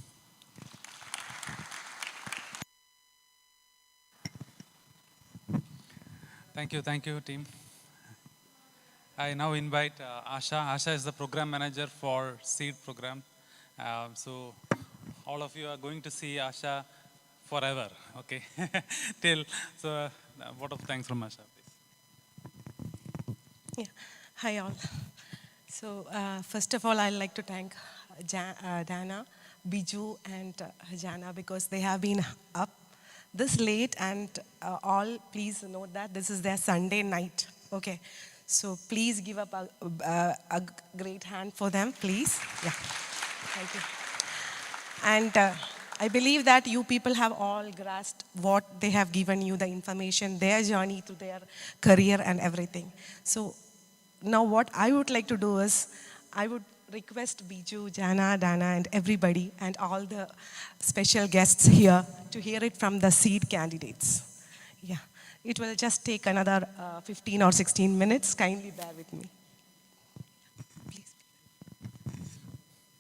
Thank you, team. I now invite Asha. Asha is the program manager for SEED program. So all of you are going to see Asha forever, okay? Till, so a vote of thanks from Asha, please. Yeah. Hi all. So first of all, I'd like to thank Dana, Biju and Jana because they have been up this late, and all please note that this is their Sunday night. Okay, so please give up a great hand for them, please. Yeah, thank you. And I believe that you people have all grasped what they have given you, the information, their journey to their career and everything. So now what I would like to do is, I would request Biju, Jana, Dana, and everybody, and all the special guests here to hear it from the seed candidates. Yeah, it will just take another 15 or 16 minutes. Kindly bear with me.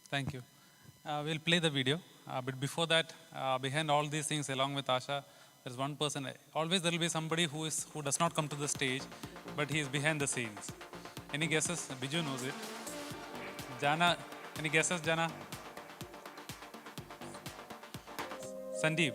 Thank you. We'll play the video. But before that, behind all these things, along with Asha, there's one person. Always there will be somebody who does not come to the stage, but he is behind the scenes. Any guesses? Biju knows it. Jana, any guesses, Jana? Sandeep.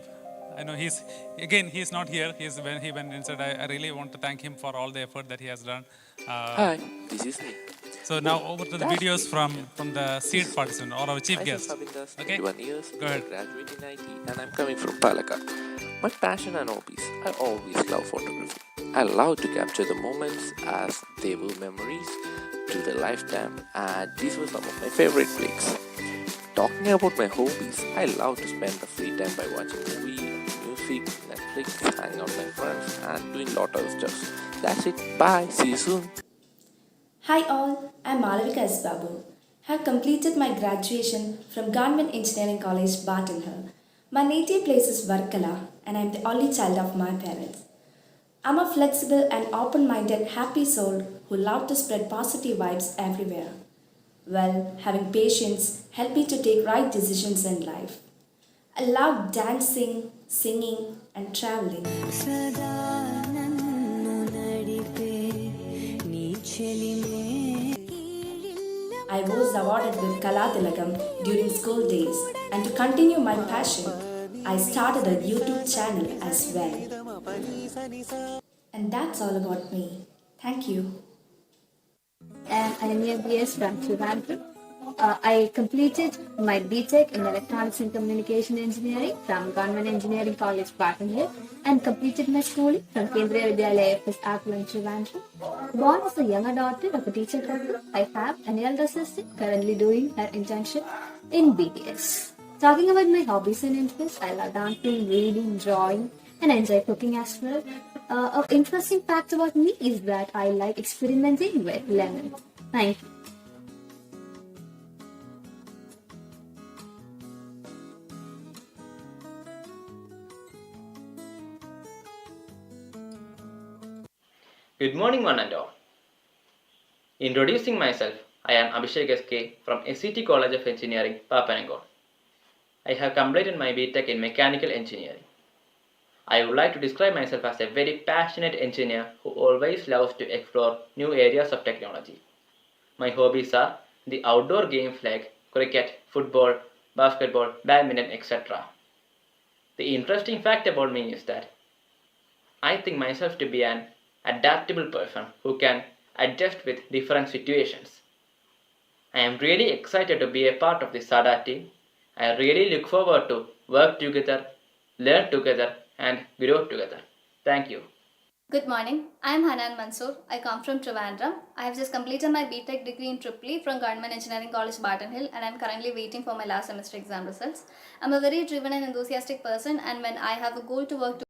I know he's not here. When he went inside, I really want to thank him for all the effort that he has done. Hi, this is me. So now over to the videos from the seed participant or our chief guest. Okay, 21 years, go ahead. I graduated in IT and I'm coming from Palakkad. My passion and hobbies, I always love photography. I love to capture the moments as they were memories to the lifetime, and these were some of my favorite flicks. Talking about my hobbies, I love to spend the free time by watching movies, music, Netflix, hanging out with my friends and doing lot of stuff. That's it. Bye. See you soon. Hi all, I'm Malavika S. Babu. I have completed my graduation from Government Engineering College, Barton Hill. My native place is Varkala, and I'm the only child of my parents. I'm a flexible and open-minded, happy soul who love to spread positive vibes everywhere. Well, having patience helped me to take right decisions in life. I love dancing, singing, and traveling. I was awarded with Kalatilagam during school days, and to continue my passion, I started a YouTube channel as well. And that's all about me. Thank you. I'm Ananya BS from Trivandrum. I completed my BTech in Electronics and Communication Engineering from Government Engineering College, Barton Hill, and completed my schooling from Kendriya Vidyalaya FS Aklan, Trivandrum. Born as a younger daughter of a teacher couple, I have an elder sister currently doing her internship in BTS. Talking about my hobbies and interests, I love dancing, reading, drawing, and enjoy cooking as well. An interesting fact about me is that I like experimenting with lemon. Thank you. Good morning, one and all. Introducing myself, I am Abhishek SK from SCT College of Engineering, Papanangod. I have completed my BTech in Mechanical Engineering. I would like to describe myself as a very passionate engineer who always loves to explore new areas of technology. My hobbies are the outdoor games like cricket, football, basketball, badminton, etc. The interesting fact about me is that I think myself to be an adaptable person who can adjust with different situations. I am really excited to be a part of the SADA team. I really look forward to work together, learn together, and grow together. Thank you. Good morning. I am Hanan Mansoor. I come from Trivandrum. I have just completed my BTech degree in EEE from Government Engineering College, Barton Hill, and I am currently waiting for my last semester exam results. I am a very driven and enthusiastic person, and when I have a goal to work to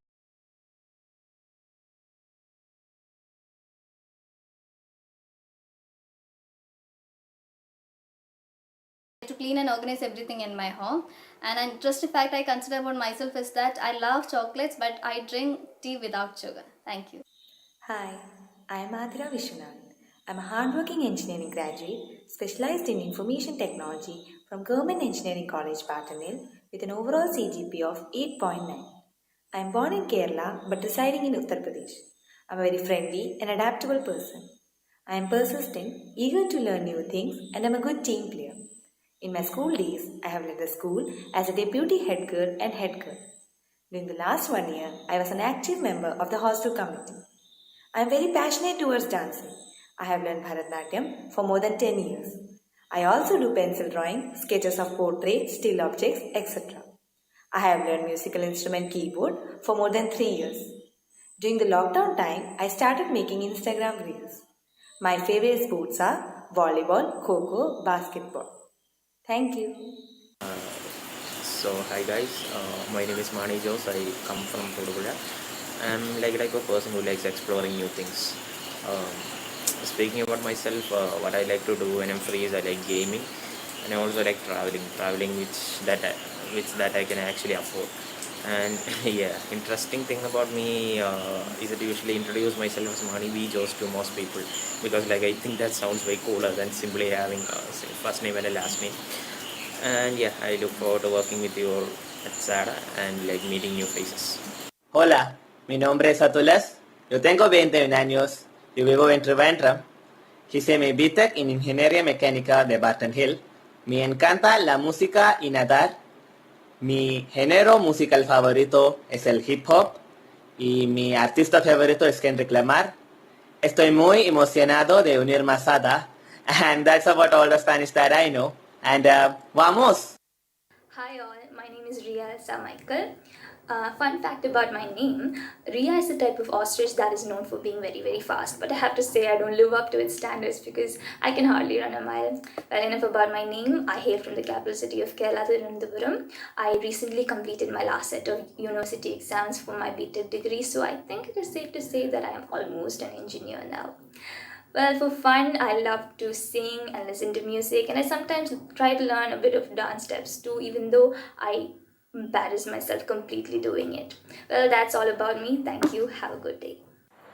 clean and organize everything in my home. And an interesting fact I consider about myself is that I love chocolates, but I drink tea without sugar. Thank you. Hi, I am Adhira Vishwanath. I'm a hardworking engineering graduate specialized in information technology from Government Engineering College, Barton Hill, with an overall CGP of 8.9. I am born in Kerala but residing in Uttar Pradesh. I'm a very friendly and adaptable person. I am persistent, eager to learn new things, and I'm a good team player. In my school days, I have led the school as a deputy head girl and head girl. During the last 1 year, I was an active member of the hostel committee. I am very passionate towards dancing. I have learned Bharatanatyam for more than 10 years. I also do pencil drawing, sketches of portraits, still objects, etc. I have learned musical instrument keyboard for more than 3 years. During the lockdown time, I started making Instagram reels. My favorite sports are volleyball, kho, basketball. Thank you. So hi guys, my name is Mani Jos. I come from Thodupuzha. I'm like a type of person who likes exploring new things. Um, Speaking about myself, what I like to do when I'm free is I like gaming, and I also like traveling which I can actually afford. And yeah, interesting thing about me is that I usually introduce myself as Mani B Jos to most people because like I think that sounds way cooler than simply having a first name and a last name. And yeah, I look forward to working with you all at SADA and like meeting new faces. Hola, mi nombre es Atulas. Yo tengo 21 años. Yo vivo en Trivandrum. Hice mi BTEC en Ingeniería Mecánica de Barton Hill. Me encanta la música y nadar. Mi género musical favorito es el hip hop. Y mi artista favorito es Kendrick Lamar. Estoy muy emocionado de unirme a SADA. And that's about all the Spanish that I know. And vamos! Hi all, my name is Ria Michael. Fun fact about my name, Ria is a type of ostrich that is known for being very fast, but I have to say I don't live up to its standards because I can hardly run a mile. Well, enough about my name. I hail from the capital city of Kerala, Thiruvananthapuram. I recently completed my last set of university exams for my BTech degree, so I think it is safe to say that I am almost an engineer now. Well, for fun, I love to sing and listen to music, and I sometimes try to learn a bit of dance steps too, even though I embarrass myself completely doing it. Well, that's all about me. Thank you. Have a good day.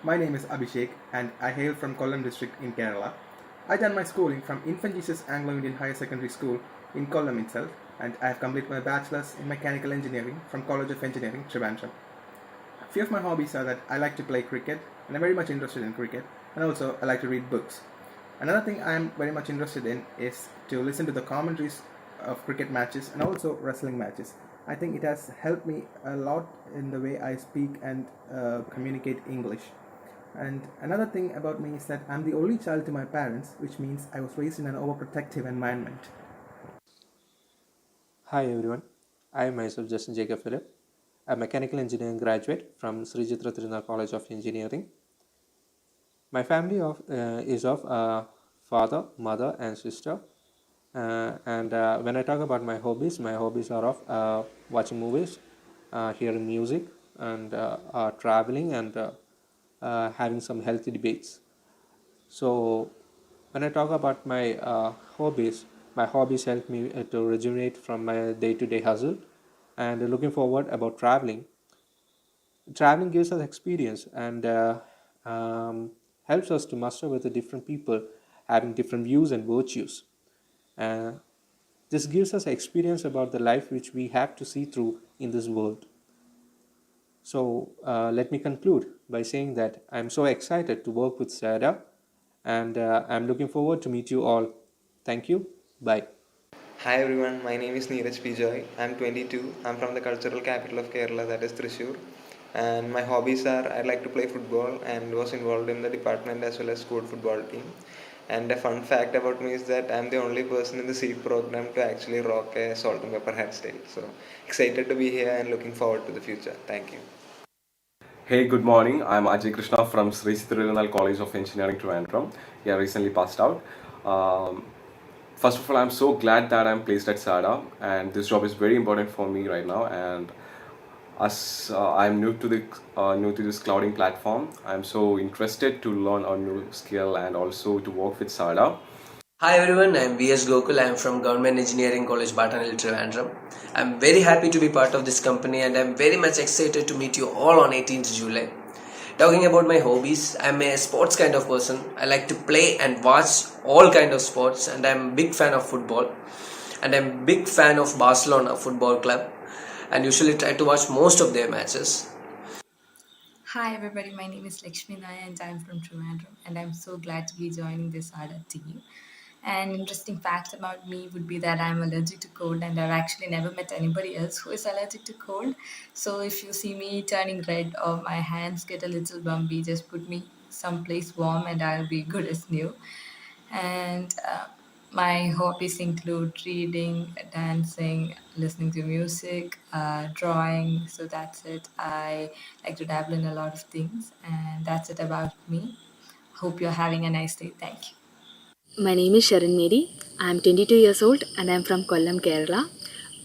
My name is Abhishek and I hail from Kollam district in Kerala. I done my schooling from Infant Jesus Anglo-Indian Higher Secondary School in Kollam itself, and I have completed my bachelor's in mechanical engineering from College of Engineering, Trivandrum. A few of my hobbies are that I like to play cricket and I'm very much interested in cricket, and also I like to read books. Another thing I am very much interested in is to listen to the commentaries of cricket matches and also wrestling matches. I think it has helped me a lot in the way I speak and communicate English. And another thing about me is that I'm the only child to my parents, which means I was raised in an overprotective environment. Hi everyone, I am myself Justin Jacob Philip, a mechanical engineering graduate from Sri Chitra Tirunal College of Engineering. My family is of father, mother, and sister. And when I talk about my hobbies are of watching movies, hearing music, and traveling, and having some healthy debates. So, when I talk about my hobbies help me to rejuvenate from my day-to-day hustle, and looking forward about traveling. Traveling gives us experience and helps us to master with the different people having different views and virtues. Uh, this gives us experience about the life which we have to see through in this world. So let me conclude by saying that I'm so excited to work with SADA, and I'm looking forward to meet you all. Thank you. Bye. Hi everyone, my name is Neeraj P. Joy. I'm 22. I'm from the cultural capital of Kerala, that is Thrissur. And my hobbies are I like to play football and was involved in the department as well as school football team. And a fun fact about me is that I'm the only person in the SEED program to actually rock a salt and pepper hairstyle. So excited to be here and looking forward to the future. Thank you. Hey, good morning. I'm Ajay Krishna from Sri Tirunal College of Engineering, Trivandrum. Yeah, recently passed out. First of all, I'm so glad that I'm placed at SADA, and this job is very important for me right now. And as I'm new to this clouding platform, I'm so interested to learn a new skill and also to work with SADA. Hi everyone, I'm VS Gokul. I'm from Government Engineering College, Barton Hill, Trivandrum. I'm very happy to be part of this company and I'm very much excited to meet you all on 18th July. Talking about my hobbies, I'm a sports kind of person. I like to play and watch all kind of sports, and I'm a big fan of football. And I'm a big fan of Barcelona Football Club and usually try to watch most of their matches. Hi everybody, my name is Lakshmi Naya and I'm from Trivandrum, and I'm so glad to be joining this ADA team. An interesting fact about me would be that I'm allergic to cold, and I've actually never met anybody else who is allergic to cold. So if you see me turning red or my hands get a little bumpy, just put me someplace warm and I'll be good as new. And My hobbies include reading, dancing, listening to music, drawing. So that's it. I like to dabble in a lot of things, and that's it about me. Hope you're having a nice day. Thank you. My name is Sharon Mary. I am 22 years old and I am from Kollam, Kerala.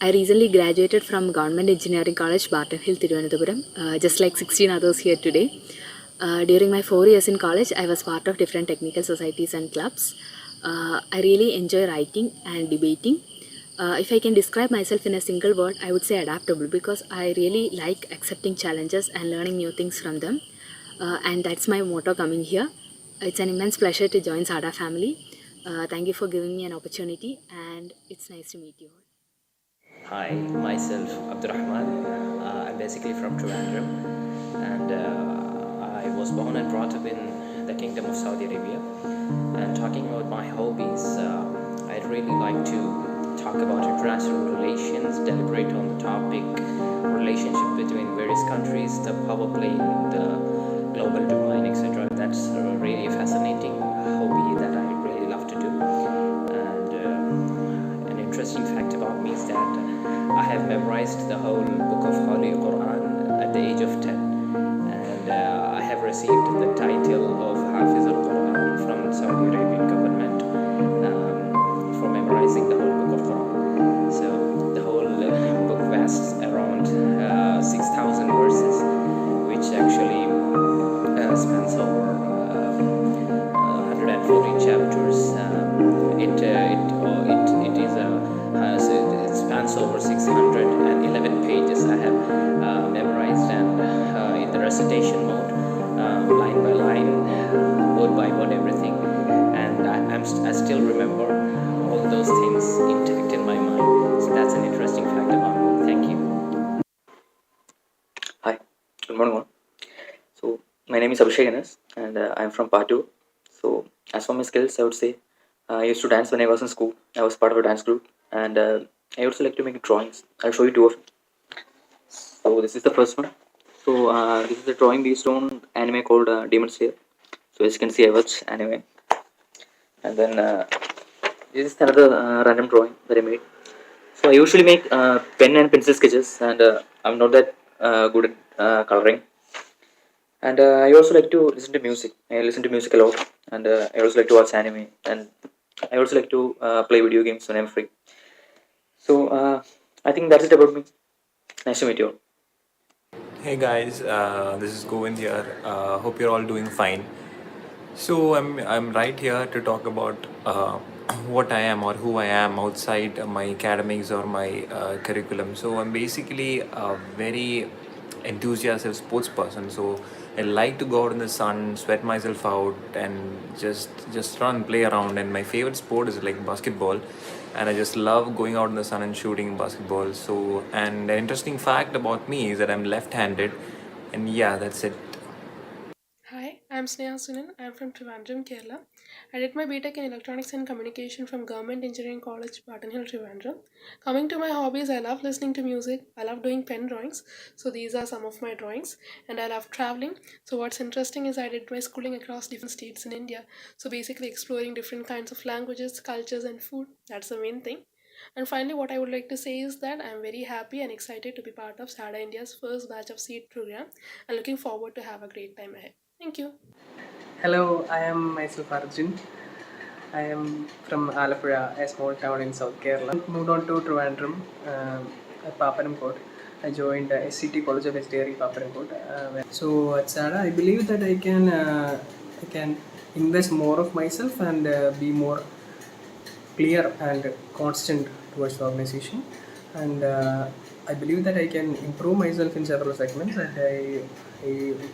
I recently graduated from Government Engineering College, Barton Hill, Thiruvananthapuram, just like 16 others here today. During my 4 years in college, I was part of different technical societies and clubs. I really enjoy writing and debating. If I can describe myself in a single word, I would say adaptable because I really like accepting challenges and learning new things from them. And that's my motto coming here. It's an immense pleasure to join SADA family. Thank you for giving me an opportunity, and it's nice to meet you all. Hi, myself Abdurrahman. I'm basically from Trivandrum, and I was born and brought up in the Kingdom of Saudi Arabia. And talking about my hobbies, I'd really like to talk about international relations, deliberate on the topic, relationship between various countries, the power play in the global domain, etc. That's really a fascinating hobby that I really love to do. And an interesting fact about me is that I have memorized the whole book of Holy Quran at the age of 10, and I have received the title of Hafiz al-Quran from Saudi Arabian government for memorizing the whole book of Quran. So the whole book vasts around 6,000 verses, which actually spans over 140 chapters. It spans over 611 pages. I have memorized and in the recitation mode, line by line, word by word, everything. And I still remember all those things intact in my mind. So that's an interesting fact about me. Thank you. Hi, good morning all. So my name is Abhishek and I'm from Patu. So as for my skills, I would say I used to dance when I was in school. I was part of a dance group, and I also like to make drawings. I'll show you two of them. So this is the first one. So this is a drawing based on anime called Demon Slayer. So as you can see, I watch anime, and then this is another random drawing that I made. So I usually make pen and pencil sketches, and I'm not that good at coloring. And I also like to listen to music. I listen to music a lot, and I also like to watch anime, and I also like to play video games when I'm free. So I think that's it about me. Nice to meet you all. Hey guys, this is Govind here. Hope you're all doing fine. So I'm right here to talk about what I am or who I am outside my academics or my curriculum. So I'm basically a very enthusiastic sports person. So I like to go out in the sun, sweat myself out, and just run, play around. And my favorite sport is like basketball, and I just love going out in the sun and shooting basketball. So, and an interesting fact about me is that I'm left-handed, and yeah, that's it. Hi, I'm Sneha Sunan. I'm from Trivandrum, Kerala. I did my BTech in Electronics and Communication from Government Engineering College, Barton Hill, Trivandrum. Coming to my hobbies, I love listening to music. I love doing pen drawings. So these are some of my drawings. And I love traveling. So what's interesting is I did my schooling across different states in India. So basically exploring different kinds of languages, cultures, and food. That's the main thing. And finally, what I would like to say is that I'm very happy and excited to be part of SADA India's first batch of SEED program and looking forward to have a great time ahead. Thank you. Hello, I am myself Arjun. I am from Alapura, a small town in South Kerala. Moved on to Trivandrum at Papanamkot. I joined SCT College of Engineering, Papanamkot. So at SADA, I believe that I can invest more of myself and be more clear and constant towards the organization. And I believe that I can improve myself in several segments. And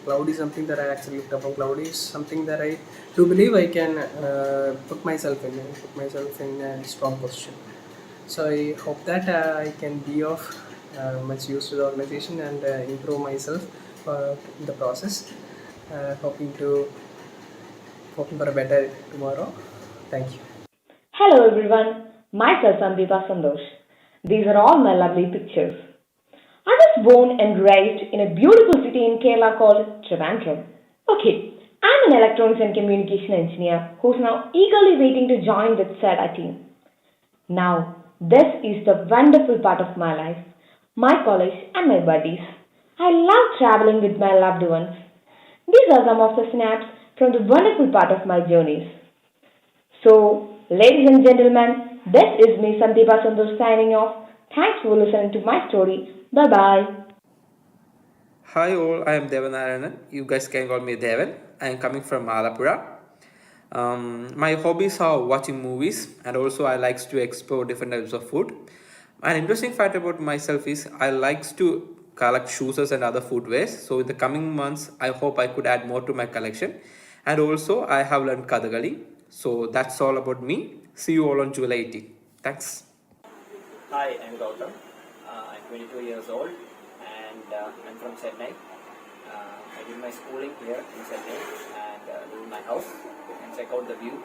cloud is something that I actually looked upon. Cloud is something that I do believe I can put myself in a strong position. So I hope that I can be of much use to the organization and improve myself in the process. Hoping for a better tomorrow. Thank you. Hello everyone, myself Amrita Sandosh. These are all my lovely pictures. I was born and raised in a beautiful city in Kerala called Trivandrum. Okay, I'm an electronics and communication engineer who's now eagerly waiting to join the SADA team. Now, this is the wonderful part of my life, my college and my buddies. I love traveling with my loved ones. These are some of the snaps from the wonderful part of my journeys. So, ladies and gentlemen, this is me Sandeepa Sundur signing off. Thanks for listening to my story. Bye bye. Hi all, I am Devanarayanan. You guys can call me Devan. I am coming from Malapura. My hobbies are watching movies and also I likes to explore different types of food. An interesting fact about myself is I likes to collect shoes and other footwears. So in the coming months, I hope I could add more to my collection. And also I have learned Kathakali. So that's all about me. See you all on July 18th. Thanks. Hi, I'm Gautam. I'm 22 years old and I'm from Chennai. I did my schooling here in Chennai and this is my house. You can check out the view.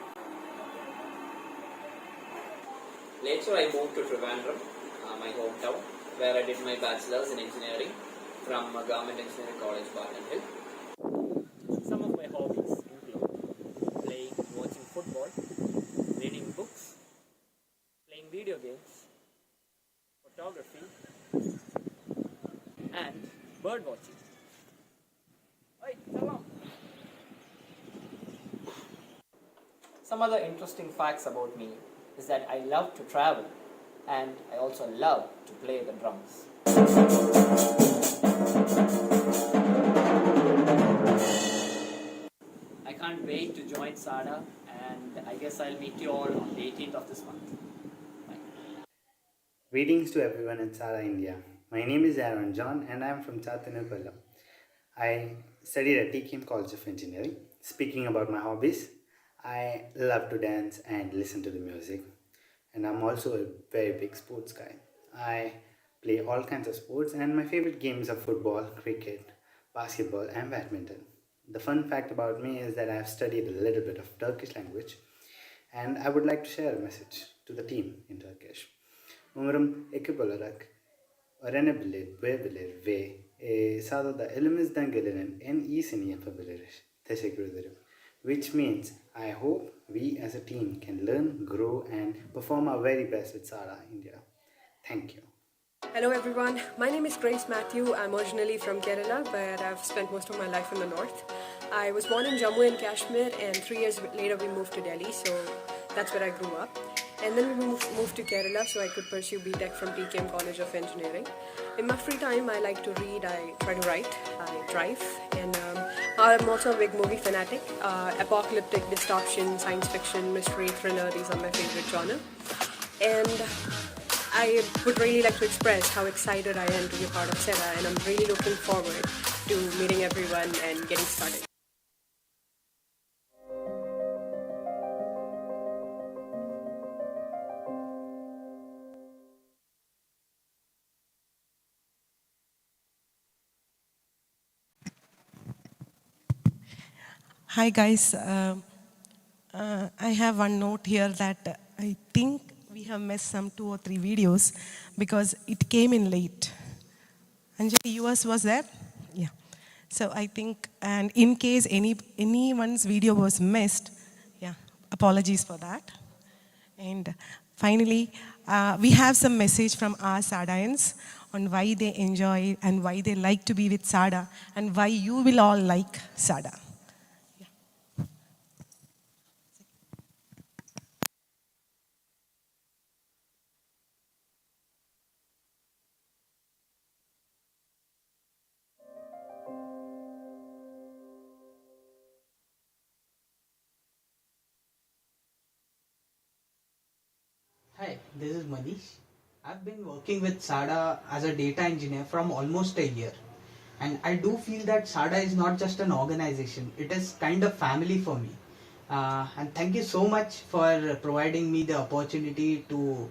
Later I moved to Trivandrum, my hometown, where I did my bachelor's in engineering from Government Engineering College, Barton Hill. Some of my hobbies include playing, watching football, reading books, playing video games, photography, and bird watching. Some other interesting facts about me is that I love to travel and I also love to play the drums. I can't wait to join SADA and I guess I'll meet you all on the 18th of this month. Greetings to everyone in SADA India. My name is Aaron John and I am from Chattanu, Kollam. I studied at TKM College of Engineering. Speaking about my hobbies, I love to dance and listen to the music. And I'm also a very big sports guy. I play all kinds of sports and my favorite games are football, cricket, basketball and badminton. The fun fact about me is that I have studied a little bit of Turkish language and I would like to share a message to the team in Turkish. Umarım ekip olarak öğrenebilir, duyabilir ve sahada elimizden gelenin en iyisini yapabiliriz. Teşekkür ederim. Which means I hope we as a team can learn, grow and perform our very best with SADA India. Thank you. Hello everyone, my name is Grace Matthew. I'm originally from Kerala, but I've spent most of my life in the north. I was born in Jammu and Kashmir and 3 years later we moved to Delhi, so that's where I grew up. And then we moved to Kerala so I could pursue BTech from TKM College of Engineering. In my free time, I like to read, I try to write, I drive, and I'm also a big movie fanatic. Apocalyptic, dystopian, science fiction, mystery, thriller, these are my favorite genre. And I would really like to express how excited I am to be a part of SEDA, and I'm really looking forward to meeting everyone and getting started. Hi guys, I have one note here that I think we have missed some 2 or 3 videos because it came in late. Anjali, yours was there? Yeah. So I think, and in case anyone's video was missed, yeah, apologies for that. And finally, we have some message from our SADAians on why they enjoy and why they like to be with SADA and why you will all like SADA. Hi, this is Manish. I've been working with SADA as a data engineer from almost a year. And I do feel that SADA is not just an organization, it is kind of family for me. And thank you so much for providing me the opportunity to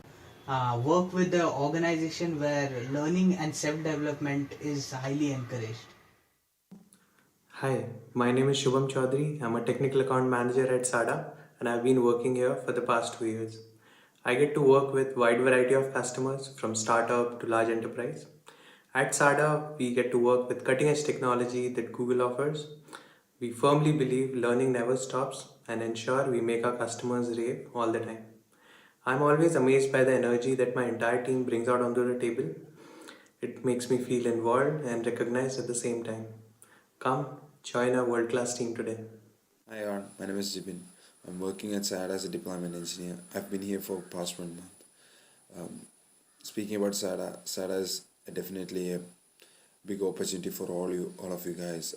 work with the organization where learning and self-development is highly encouraged. Hi, my name is Shubham Chaudhary. I'm a technical account manager at SADA and I've been working here for the past 2 years. I get to work with wide variety of customers from startup to large enterprise. At SADA, we get to work with cutting edge technology that Google offers. We firmly believe learning never stops and ensure we make our customers rave all the time. I'm always amazed by the energy that my entire team brings out onto the table. It makes me feel involved and recognized at the same time. Come, join our world class team today. Hi all, my name is Jibin. I'm working at SADA as a deployment engineer. I've been here for past 1 month. Um, Speaking about SADA, SADA is definitely a big opportunity for all of you guys.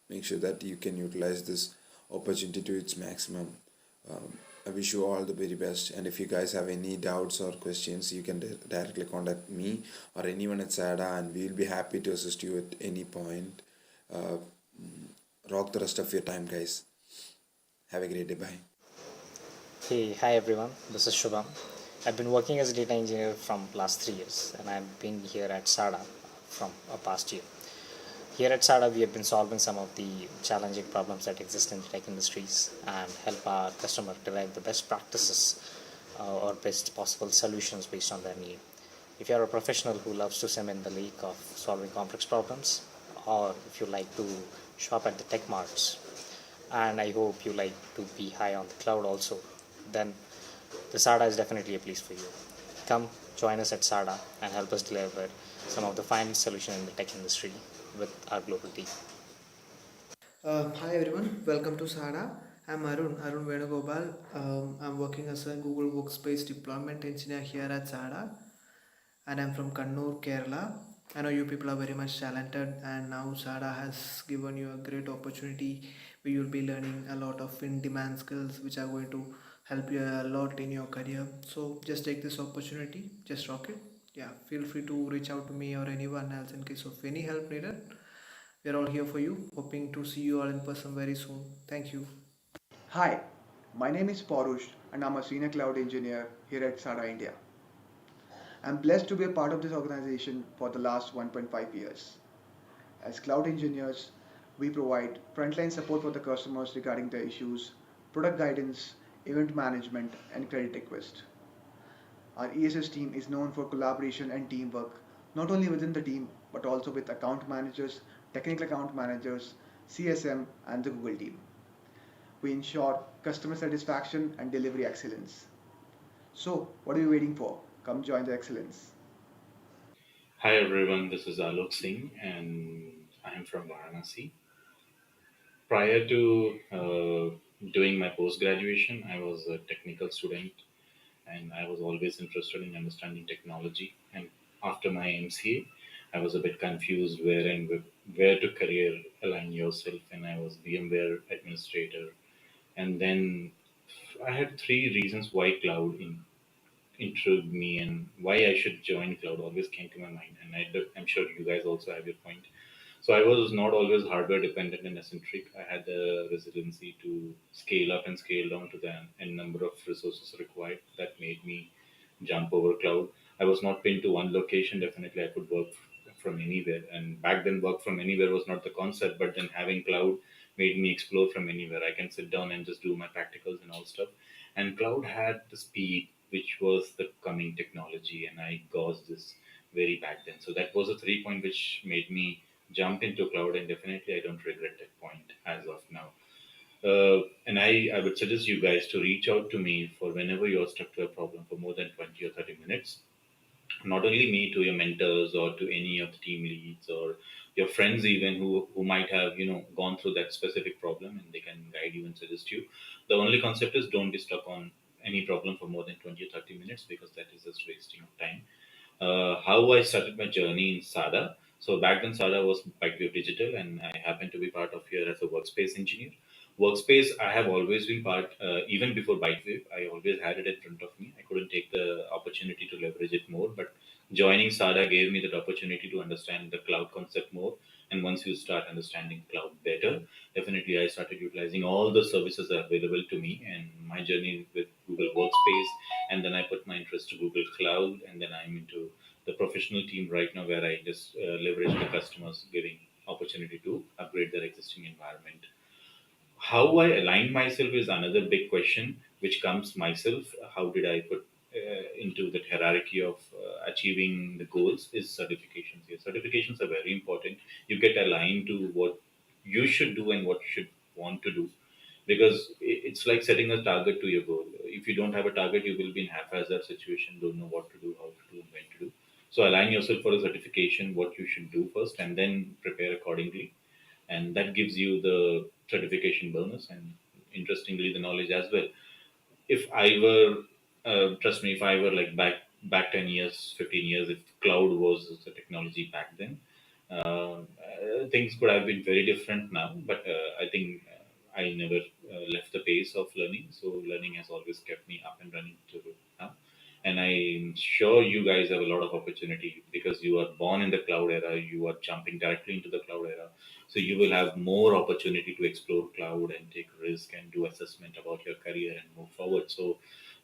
Make sure that you can utilize this opportunity to its maximum. I wish you all the very best. And if you guys have any doubts or questions, you can directly contact me or anyone at SADA, and we will be happy to assist you at any point. Uh, Rock the rest of your time, guys. Have a great day. Bye. Hey, hi everyone. This is Shubham. I've been working as a data engineer from last 3 years, and I've been here at SADA from a past year. Here at SADA, we have been solving some of the challenging problems that exist in the tech industries and help our customer derive the best practices or best possible solutions based on their need. If you're a professional who loves to swim in the lake of solving complex problems, or if you like to shop at the tech marts, and I hope you like to be high on the cloud also, then the SADA is definitely a place for you. Come join us at SADA and help us deliver some of the finest solutions in the tech industry with our global team. Hi everyone, welcome to SADA. I'm Arun Venugopal. I'm working as a Google Workspace deployment engineer here at SADA, and I'm from Kannur, Kerala. I know you people are very much talented, and now SADA has given you a great opportunity where you'll be learning a lot of in-demand skills which are going to help you a lot in your career. So just take this opportunity, just rock it. Yeah, feel free to reach out to me or anyone else in case of any help needed. We're all here for you. Hoping to see you all in person very soon. Thank you. Hi, my name is Parush and I'm a senior cloud engineer here at SADA India. I'm blessed to be a part of this organization for the last 1.5 years. As cloud engineers, we provide frontline support for the customers regarding their issues, product guidance, event management, and credit request. Our ESS team is known for collaboration and teamwork, not only within the team but also with account managers, technical account managers, CSM, and the Google team. We ensure customer satisfaction and delivery excellence. So, what are you waiting for? Come join the excellence. Hi everyone, this is Alok Singh and I am from Varanasi. Prior to doing my post graduation, I was a technical student and I was always interested in understanding technology. And after my MCA, I was a bit confused where to career align yourself, and I was VMware administrator. And then I had three reasons why intrigued me and why I should join cloud always came to my mind. And I'm sure you guys also have your point. So I was not always hardware dependent and eccentric. I had the resiliency to scale up and scale down to the n number of resources required that made me jump over cloud. I was not pinned to one location. Definitely, I could work from anywhere. And back then, work from anywhere was not the concept. But then having cloud made me explore from anywhere. I can sit down and just do my practicals and all stuff. And cloud had the speed, which was the coming technology, and I gauged this very back then. So that was a 3 point which made me jump into cloud, and definitely I don't regret that point as of now. And I would suggest you guys to reach out to me for whenever you're stuck to a problem for more than 20 or 30 minutes. Not only me, to your mentors or to any of the team leads or your friends even who might have gone through that specific problem, and they can guide you and suggest you. The only concept is don't be stuck on any problem for more than 20 or 30 minutes, because that is just wasting of time. How I started my journey in SADA. So back then, SADA was Bytewave Digital, and I happened to be part of here as a workspace engineer. Workspace, I have always been part, even before Bytewave, I always had it in front of me. I couldn't take the opportunity to leverage it more, but joining SADA gave me that opportunity to understand the cloud concept more. And once you start understanding cloud better, definitely I started utilizing all the services that are available to me and my journey with Google Workspace. And then I put my interest to Google Cloud, and then I'm into the professional team right now, where I just leverage the customers, giving opportunity to upgrade their existing environment. How I align myself is another big question, which comes myself. How did I put into that hierarchy of achieving the goals? Is certifications. Yes, certifications are very important. You get aligned to what you should do and what you should want to do, because it's like setting a target to your goal. If you don't have a target, you will be in haphazard situation, don't know what to do, how to do, and when to do. So align yourself for a certification, what you should do first, and then prepare accordingly, and that gives you the certification bonus and interestingly the knowledge as well. If I were, trust me, if I were like back 10 years, 15 years, if cloud was the technology back then, things could have been very different now. But I think I never left the pace of learning, so learning has always kept me up and running to now. And I'm sure you guys have a lot of opportunity because you are born in the cloud era, you are jumping directly into the cloud era, so you will have more opportunity to explore cloud and take risk and do assessment about your career and move forward. So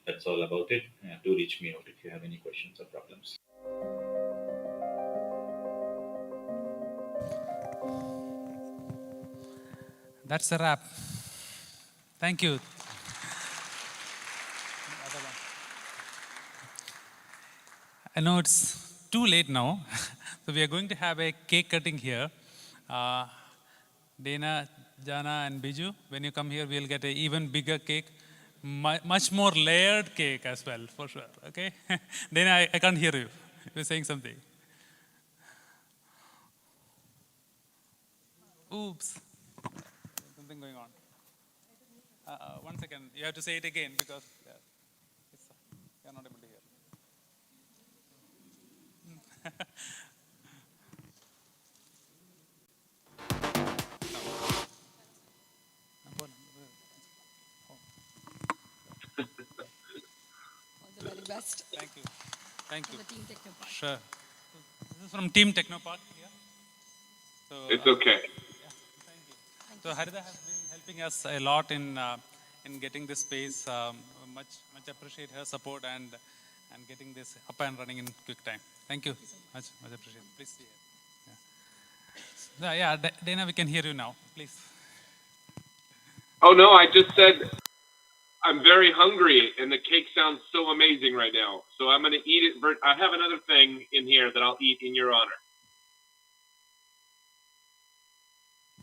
that's all about it. Do reach me out if you have any questions or problems. That's a wrap. Thank you. I know it's too late now, so we are going to have a cake cutting here. Dana, Jana, and Biju, when you come here, we'll get an even bigger cake, much more layered cake as well, for sure. Okay, Dana, I can't hear you. You're saying something. Oops, something going on. 1 second, you have to say it again because you're not able to hear. All the very best. Thank you. Thank you. For the Team Technopark. Sure. This is from Team Technopark here. So, it's okay. Thank you. So Harida has been helping us a lot in getting this space. Much appreciate her support and getting this up and running in quick time. Thank you. Much appreciate. Please see it. Yeah, Dana, we can hear you now. Please. Oh no, I just said I'm very hungry and the cake sounds so amazing right now. So I'm going to eat it. I have another thing in here that I'll eat in your honor.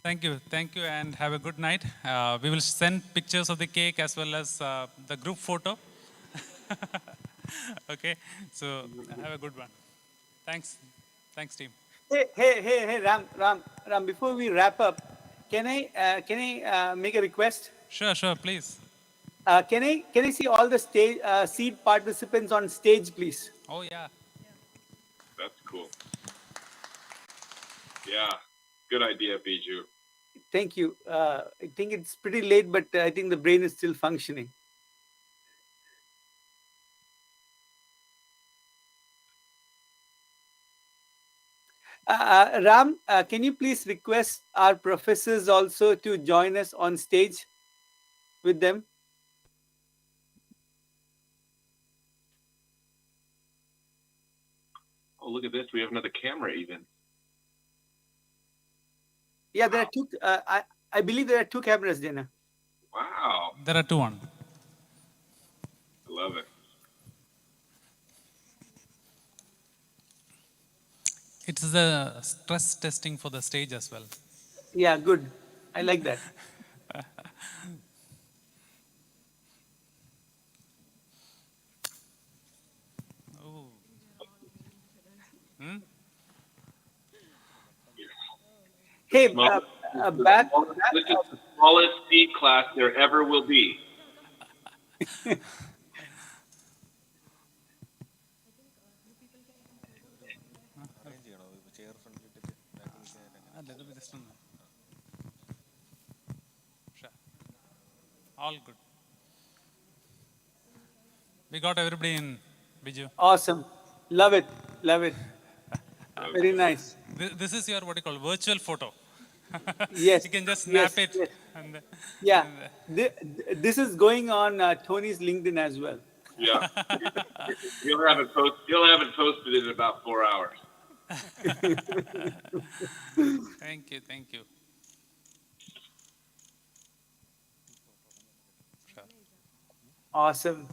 Thank you, and have a good night. We will send pictures of the cake as well as the group photo. Okay, so have a good one. Thanks, team. Hey, Ram. Before we wrap up, can I make a request? Sure, please. Can I see all the stage seat participants on stage, please? Oh yeah. That's cool. Yeah, good idea, Biju. Thank you. I think it's pretty late, but I think the brain is still functioning. Ram, can you please request our professors also to join us on stage with them? Oh, look at this. We have another camera even. Yeah, there are two. I believe there are two cameras, Dana. Wow. There are two on. I love it. It's the stress testing for the stage as well. Yeah, good. I like that. Oh. Hmm? Hey, This back. This is the smallest seat class there ever will be. Sure. All good. We got everybody in, Biju. Awesome. Love it. Very nice. This is your, what you call, virtual photo. Yes. You can just snap it. Yes. And, Yeah. This is going on Tony's LinkedIn as well. Yeah. He'll have it posted in about 4 hours. Thank you. Sure. Awesome.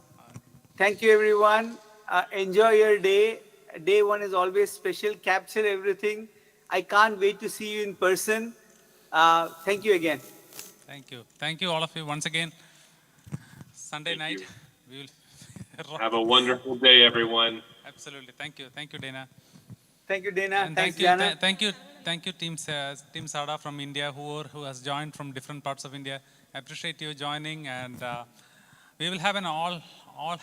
Thank you, everyone. Enjoy your day. Day one is always special. Capture everything. I can't wait to see you in person. Thank you again. Thank you. Thank you, all of you, once again. Sunday Thank night, you. we will Have a wonderful day, everyone. Absolutely. Thank you. Thank you, Dana. Thank you, Dana. And Thanks, thank you, Jana. thank you, Team SADA from India, who has joined from different parts of India. I appreciate you joining, and we will have an all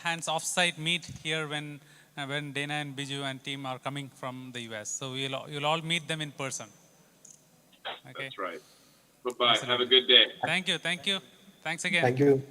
hands offsite meet here when Dana and Biju and team are coming from the US. So you'll all meet them in person. Okay. That's right. Bye-bye. Have a Absolutely. good day. Thank you. Thank you. Thanks again. Thank you.